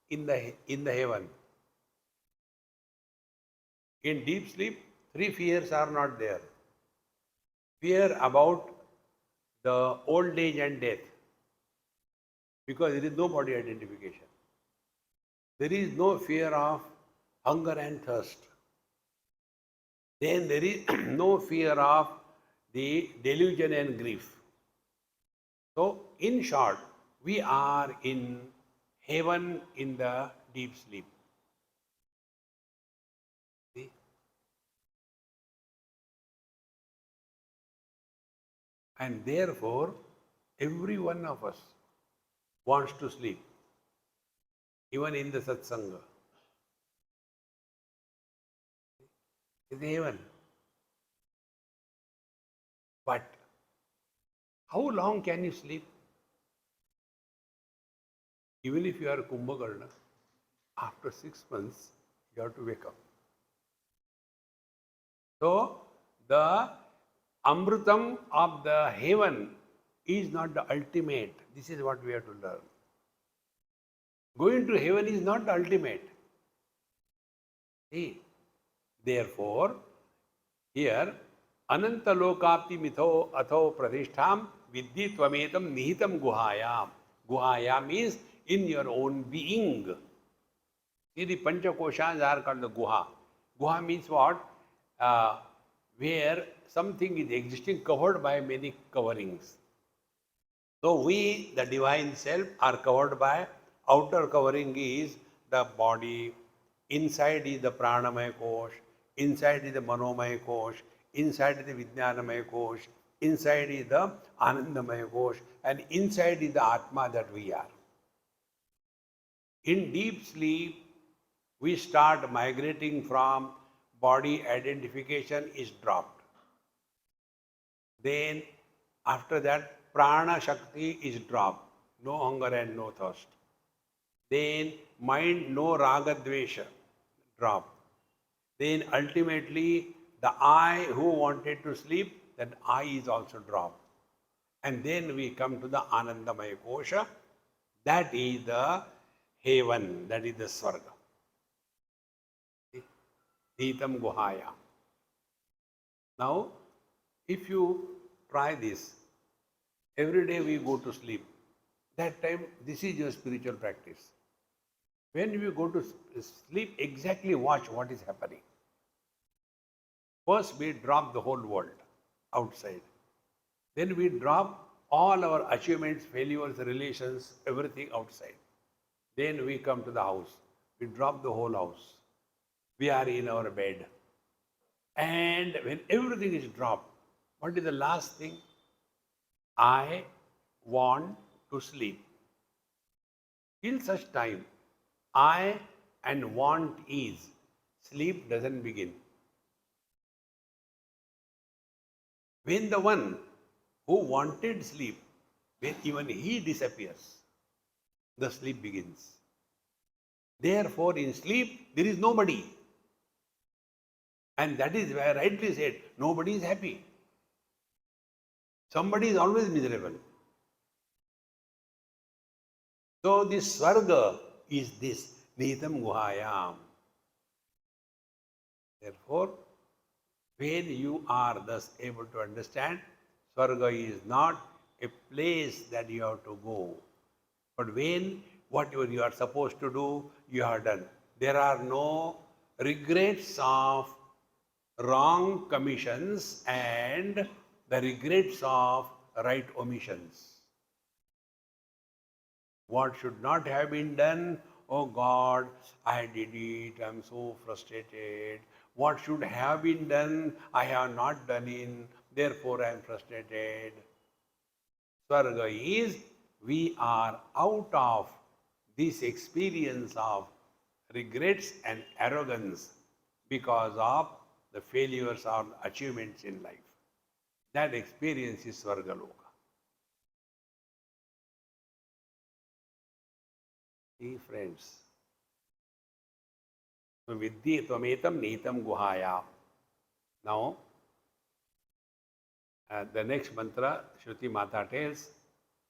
in the heaven. In deep sleep, three fears are not there. Fear about the old age and death, because there is no body identification. There is no fear of hunger and thirst. Then there is no fear of the delusion and grief. So, in short, we are in heaven in the deep sleep. See? And therefore, every one of us wants to sleep, even in the satsanga. It's heaven. But how long can you sleep? Even if you are a Kumbhakarna, after 6 months, you have to wake up. So, the Amritam of the heaven is not the ultimate. This is what we have to learn. Going to heaven is not the ultimate. See? Therefore, here, Ananta Lokapti Mitho Atho Pradishtham Vidhi Tvametam Nihitam Guhayam. Guhayam is in your own being. See, the Panchakoshas are called the Guha. Guha means what? Where something is existing covered by many coverings. So we, the Divine Self, are covered by, outer covering is the body, inside is the Pranamaya Kosh, inside is the Manomaya Kosh, inside is the Vijnanamaya Kosh, inside is the Anandamaya Kosh, and inside is the Atma that we are. In deep sleep, we start migrating from body identification is dropped. Then after that, prana shakti is dropped. No hunger and no thirst. Then mind, no raga dvesha, dropped. Then ultimately, the I who wanted to sleep, that I is also dropped. And then we come to the Anandamaya Kosha. That is the heaven, that is the Swarga. Nitam Guhaya. Now, if you try this, every day we go to sleep. That time, this is your spiritual practice. When you go to sleep, exactly watch what is happening. First, we drop the whole world outside. Then we drop all our achievements, failures, relations, everything outside. Then we come to the house. We drop the whole house. We are in our bed. And when everything is dropped, what is the last thing? I want to sleep. Till such time, I and want is, sleep doesn't begin. When the one who wanted sleep when even he disappears, the sleep begins. Therefore, in sleep, there is nobody. And that is where rightly said, nobody is happy. Somebody is always miserable. So this Swarga is this Nitam Guhayam. Therefore, when you are thus able to understand, Swarga is not a place that you have to go. But when whatever you are supposed to do, you have done. There are no regrets of wrong commissions and the regrets of right omissions. What should not have been done? Oh God, I did it, I am so frustrated. What should have been done? I have not done it, therefore I am frustrated. Swarga is, we are out of this experience of regrets and arrogance because of the failures or achievements in life. That experience is Swargaloka. See, friends. Vidhi tvametam nitam guhaya. Now, the next mantra, Shruti Mata tells,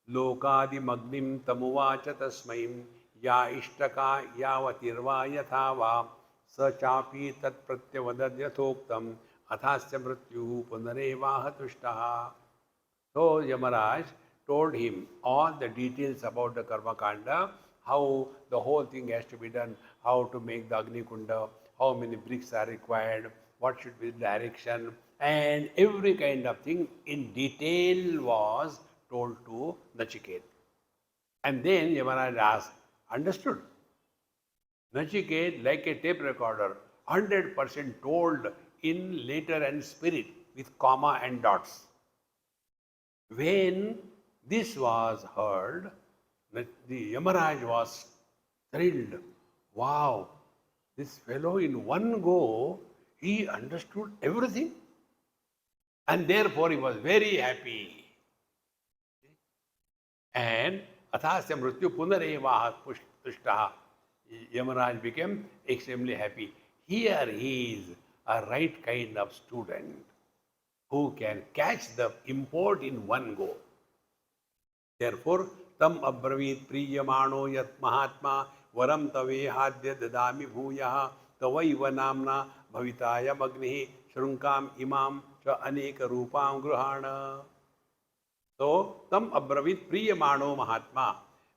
Lokadi magnim tamuvacha tasmaim ya ishtaka yavatirva yathava sa chapi tat pratyavadad yathoktam athasya mrityu punareva hatushtaha. So Yamaraj told him all the details about the Karma Kanda, how the whole thing has to be done, how to make the Agni Kunda, how many bricks are required, what should be the direction, and every kind of thing in detail was told to Nachiket. And then Yamaraj asked, understood? Nachiket, like a tape recorder, 100% told in letter and spirit with comma and dots. When this was heard, the Yamaraj was thrilled. Wow, this fellow in one go, he understood everything. And therefore he was very happy. And athasya mrityu punareva tushtaha. Yamaraj became extremely happy. Here he is a right kind of student who can catch the import in one go. Therefore, tam abravit priyamano yat mahatma varam tavehadya dadami bhuyaha tavaiva namna bhavitaya magnihi shrunkam imam cha aneka rupam gruhana. So, tam abravit priyamano mahatma.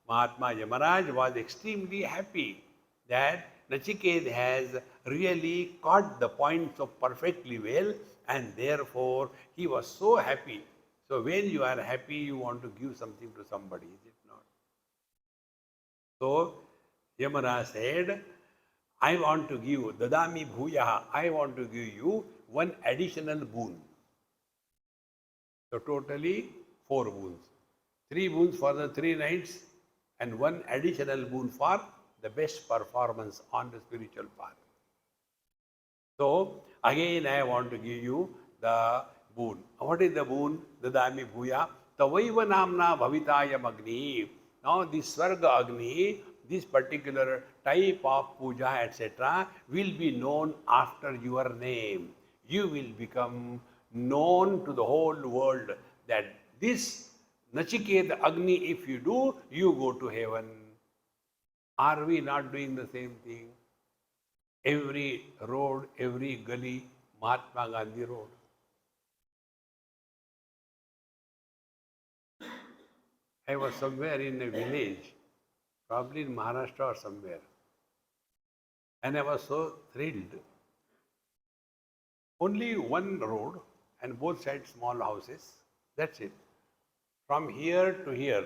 Mahatma Yamaraj was extremely happy that Nachiket has really caught the points of perfectly well, and therefore he was so happy. So when you are happy, you want to give something to somebody, is it not? So Yamara said, I want to give, Dadami Bhuyaha, I want to give you one additional boon. So totally 4 boons. 3 boons for the 3 nights and 1 additional boon for the best performance on the spiritual path. So again I want to give you the boon. What is the boon? Dadami bhuya tavaiva namna bhavitaya magni. Now this Swarga Agni, this particular type of puja, etc., will be known after your name. You will become known to the whole world that this Nachiket Agni, if you do, you go to heaven. Are we not doing the same thing? Every road, every gully, Mahatma Gandhi road. I was somewhere in a village, probably in Maharashtra or somewhere, and I was so thrilled. Only one road and both sides small houses, that's it. From here to here,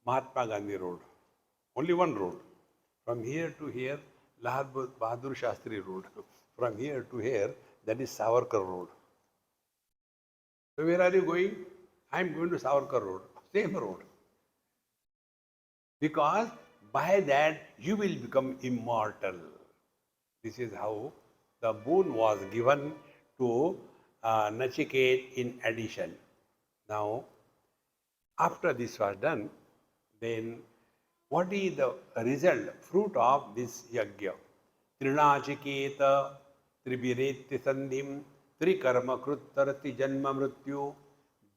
Mahatma Gandhi road. Only one road. From here to here, Lal Bahadur Shastri road. From here to here, that is Savarkar road. So where are you going? I am going to Savarkar road. Same road. Because by that you will become immortal. This is how the boon was given to Nachiket in addition. Now, After this was done, then what is the result, fruit of this yajna? Trinachiketa tribireti sandhim trikarma kruttarati janma mrityu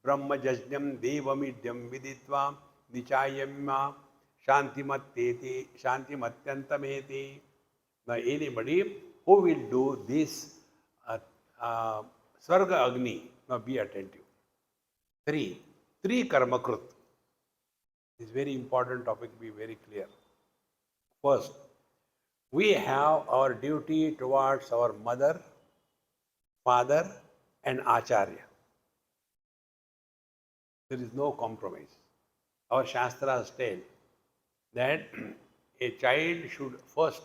brahmajajnam devamidyam viditva nichayamma shantimatyantameti. Now anybody who will do this uh, Swarga Agni, now be attentive. Three karmakrut. This is very important topic, be very clear. First, we have our duty towards our mother, father, and acharya. There is no compromise. Our Shastras tell that a child should first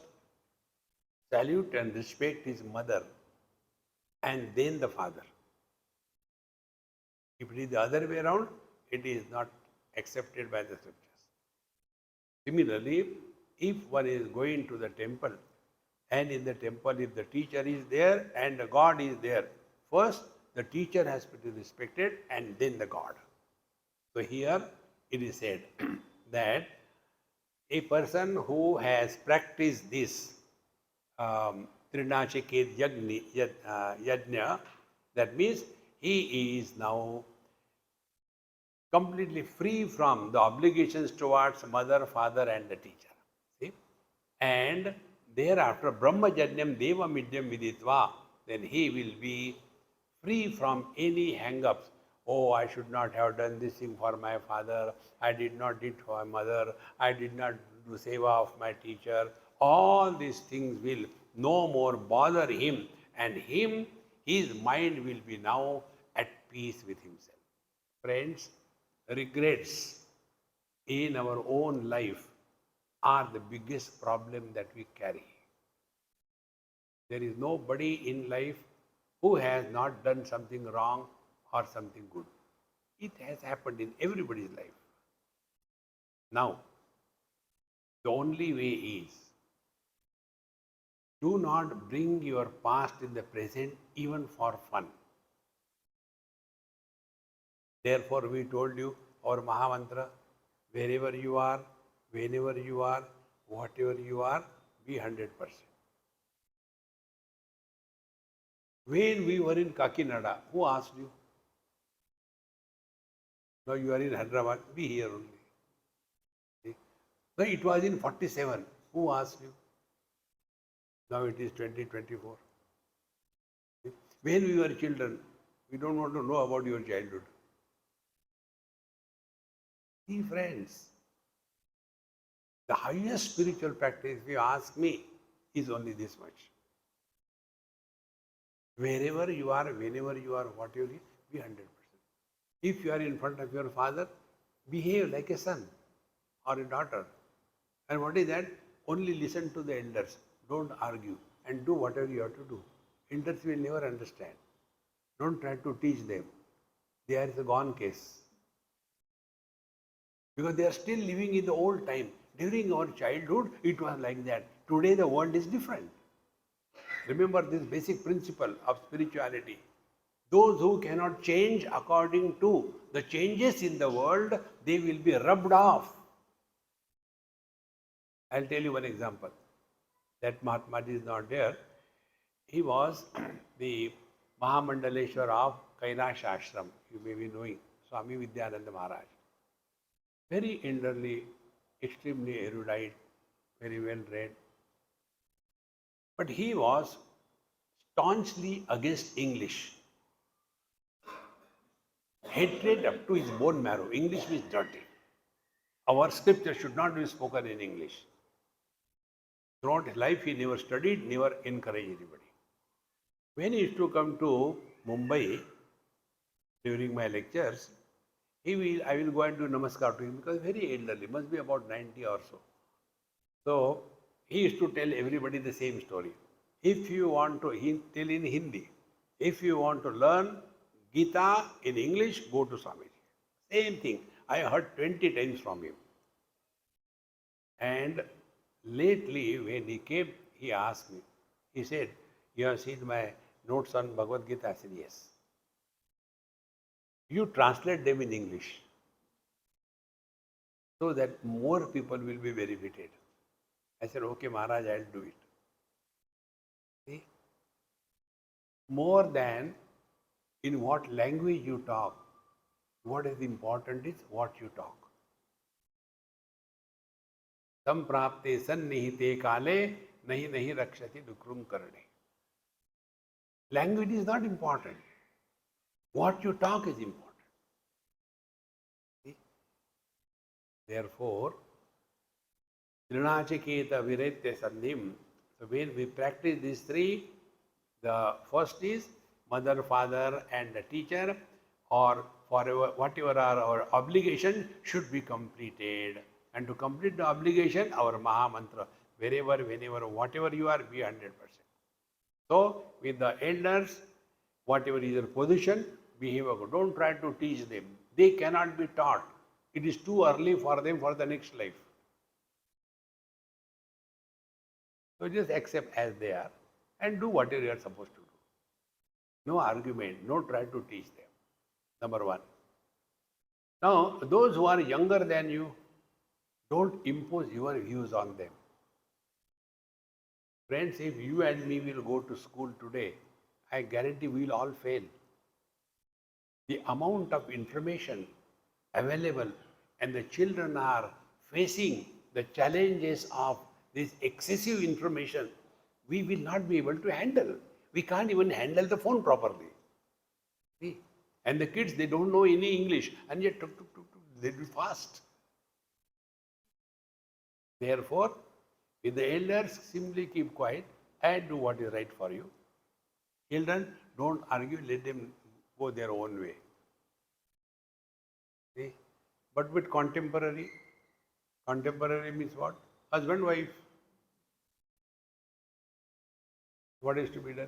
salute and respect his mother and then the father. If it is the other way around, it is not accepted by the scriptures. Similarly, if one is going to the temple and in the temple if the teacher is there and the God is there, first the teacher has to be respected and then the God. So here it is said that a person who has practiced this Trinachiket Yajna, that means he is now completely free from the obligations towards mother, father and the teacher. See? And thereafter, Brahmajanyam Deva Midyam Viditva, then he will be free from any hang-ups. Oh, I should not have done this thing for my father, I did not do it for my mother, I did not do seva of my teacher. All these things will no more bother him, and his mind will be now at peace with himself. Friends, regrets in our own life are the biggest problem that we carry. There is nobody in life who has not done something wrong or something good. It has happened in everybody's life. Now, the only way is, do not bring your past in the present even for fun. Therefore, we told you our Mahamantra, wherever you are, whenever you are, whatever you are, be 100%. When we were in Kakinada, who asked you? Now you are in Hyderabad, be here only. See? No, it was in 47. Who asked you? Now it is 2024. See? When we were children, we don't want to know about your childhood. See, friends, the highest spiritual practice, if you ask me, is only this much. Wherever you are, whenever you are, whatever you be 100%. If you are in front of your father, behave like a son or a daughter. And what is that? Only listen to the elders. Don't argue and do whatever you have to do. Elders will never understand. Don't try to teach them. There is a gone case. Because they are still living in the old time. During our childhood, it was like that. Today, the world is different. Remember this basic principle of spirituality. Those who cannot change according to the changes in the world, they will be rubbed off. I'll tell you one example. That Mahatmaji is not there. He was the Mahamandaleshwar of Kailash Ashram. You may be knowing Swami Vidyananda Maharaj. Very elderly, extremely erudite, very well read. But he was staunchly against English. Hatred up to his bone marrow. English is dirty. Our scripture should not be spoken in English. Throughout his life, he never studied, never encouraged anybody. When he used to come to Mumbai during my lectures, I will go and do namaskar to him because very elderly, must be about 90 or so. So he used to tell everybody the same story. If you want to, he tell in Hindi, if you want to learn Gita in English, go to Swamiji. Same thing. I heard 20 times from him. And lately, when he came, he asked me, he said, you have seen my notes on Bhagavad Gita? I said, yes. You translate them in English. so that more people will be benefited. I said, okay, Maharaj, I'll do it. See? More than in what language you talk, what is important is what you talk. संप्राप्ते सन्निहिते काले नहीं नहीं रक्षति दुक्रुम करणे. Language is not important. What you talk is important. See? Therefore, Trinachiketa Viretya Sandhim. So when we practice these three, the first is mother, father and the teacher, or forever, whatever are our obligation should be completed. And to complete the obligation, our Maha Mantra, wherever, whenever, whatever you are, be 100%. So, with the elders, whatever is your position, behave accordingly. Don't try to teach them. They cannot be taught. It is too early for them for the next life. So, just accept as they are and do whatever you are supposed to do. No argument, no try to teach them. Number one. Now, those who are younger than you, don't impose your views on them. Friends, if you and me will go to school today, I guarantee we will all fail. The amount of information available and the children are facing the challenges of this excessive information, we will not be able to handle. We can't even handle the phone properly. See? And the kids, they don't know any English and yet they do fast. Therefore, with the elders, simply keep quiet and do what is right for you. Children, don't argue, let them go their own way. See? But with contemporary means what? Husband, wife. What is to be done?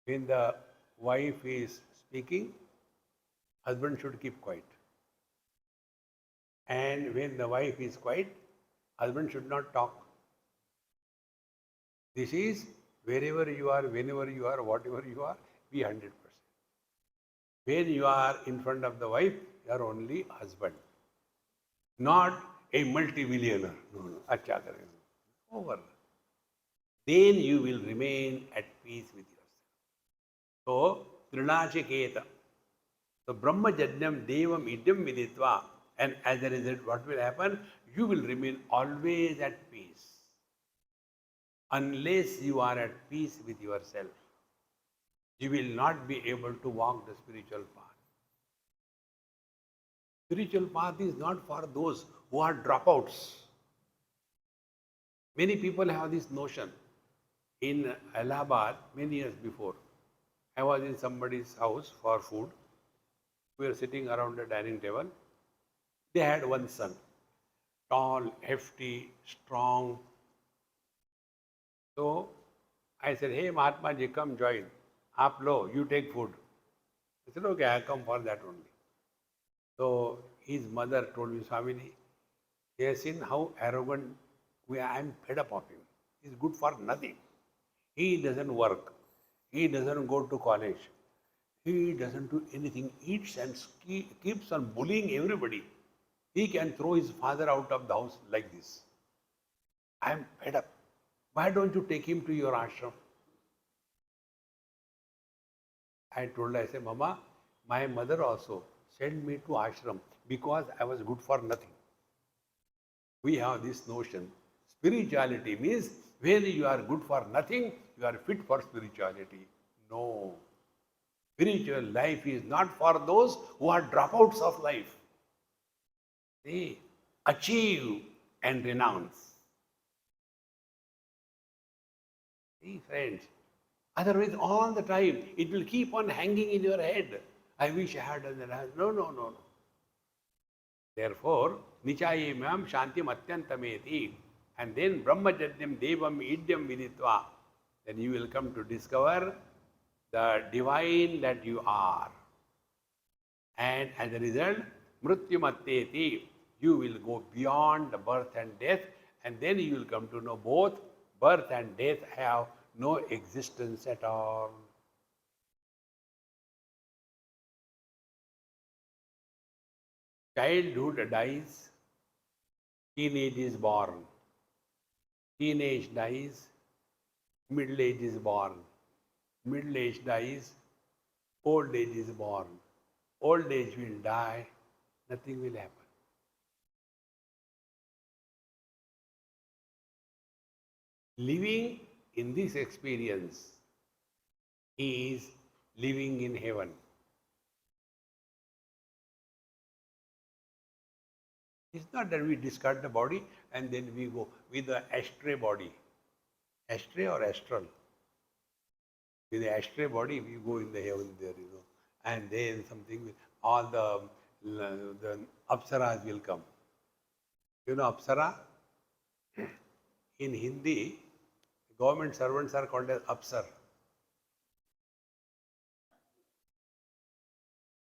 When the wife is speaking, husband should keep quiet. And when the wife is quiet, husband should not talk. This is wherever you are, whenever you are, whatever you are, be 100%. When you are in front of the wife, you are only husband, not a multi-millionaire. No. Acha karenge. Over. Then you will remain at peace with yourself. So, Trinachiketa. So, Brahma Jajnam Devam Idyam Viditva. And as a result, what will happen? You will remain always at peace. Unless you are at peace with yourself, you will not be able to walk the spiritual path. Spiritual path is not for those who are dropouts. Many people have this notion. In Allahabad, many years before, I was in somebody's house for food. We were sitting around the dining table. They had one son, tall, hefty, strong. So I said, hey Mahatma ji, come join. Aap lo, you take food. He said, okay, I come for that only. So his mother told me, Swamiji, he has seen how arrogant we are. I am fed up of him. He is good for nothing. He doesn't work. He doesn't go to college. He doesn't do anything. Eats and keeps on bullying everybody. He can throw his father out of the house like this. I am fed up. Why don't you take him to your ashram? I told her, I said, Mama, my mother also sent me to ashram because I was good for nothing. We have this notion. Spirituality means when you are good for nothing, you are fit for spirituality. No. Spiritual life is not for those who are dropouts of life. They achieve and renounce. See, friends, otherwise all the time it will keep on hanging in your head. I wish I had done that. No. Therefore, Nichaye Mam Shantim Atyantameti, and then Brahmajanyam Devam Idyam Viditva, then you will come to discover the divine that you are. And as a result, Mrithyumatteti, you will go beyond the birth and death, and then you will come to know both birth and death have no existence at all. Childhood dies, Teenage is born. Teenage dies. Middle age is born. Middle age dies. Old age is born. Old age will die. Nothing will happen. Living in this experience is living in heaven. It's not that we discard the body and then we go with the astray body. Astray or astral? With the astray body, we go in the heaven there. And then something, all the apsaras will come. Apsara? In Hindi, government servants are called as apsar.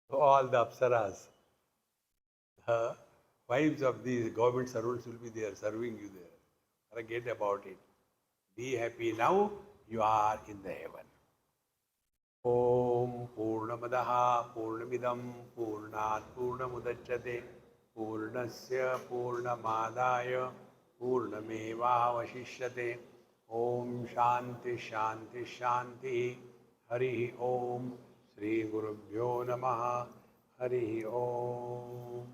So all the apsaras, the wives of these government servants will be there serving you there. Forget about it. Be happy now, you are in the heaven. Om Purnamadaha Purnamidam Purnat Purnamudachyate Purnasya Purnamadaya Purnamevavashishyate. Om Shanti Shanti Shanti. Hari Om. Shri Gurubhyo Namaha. Hari Om.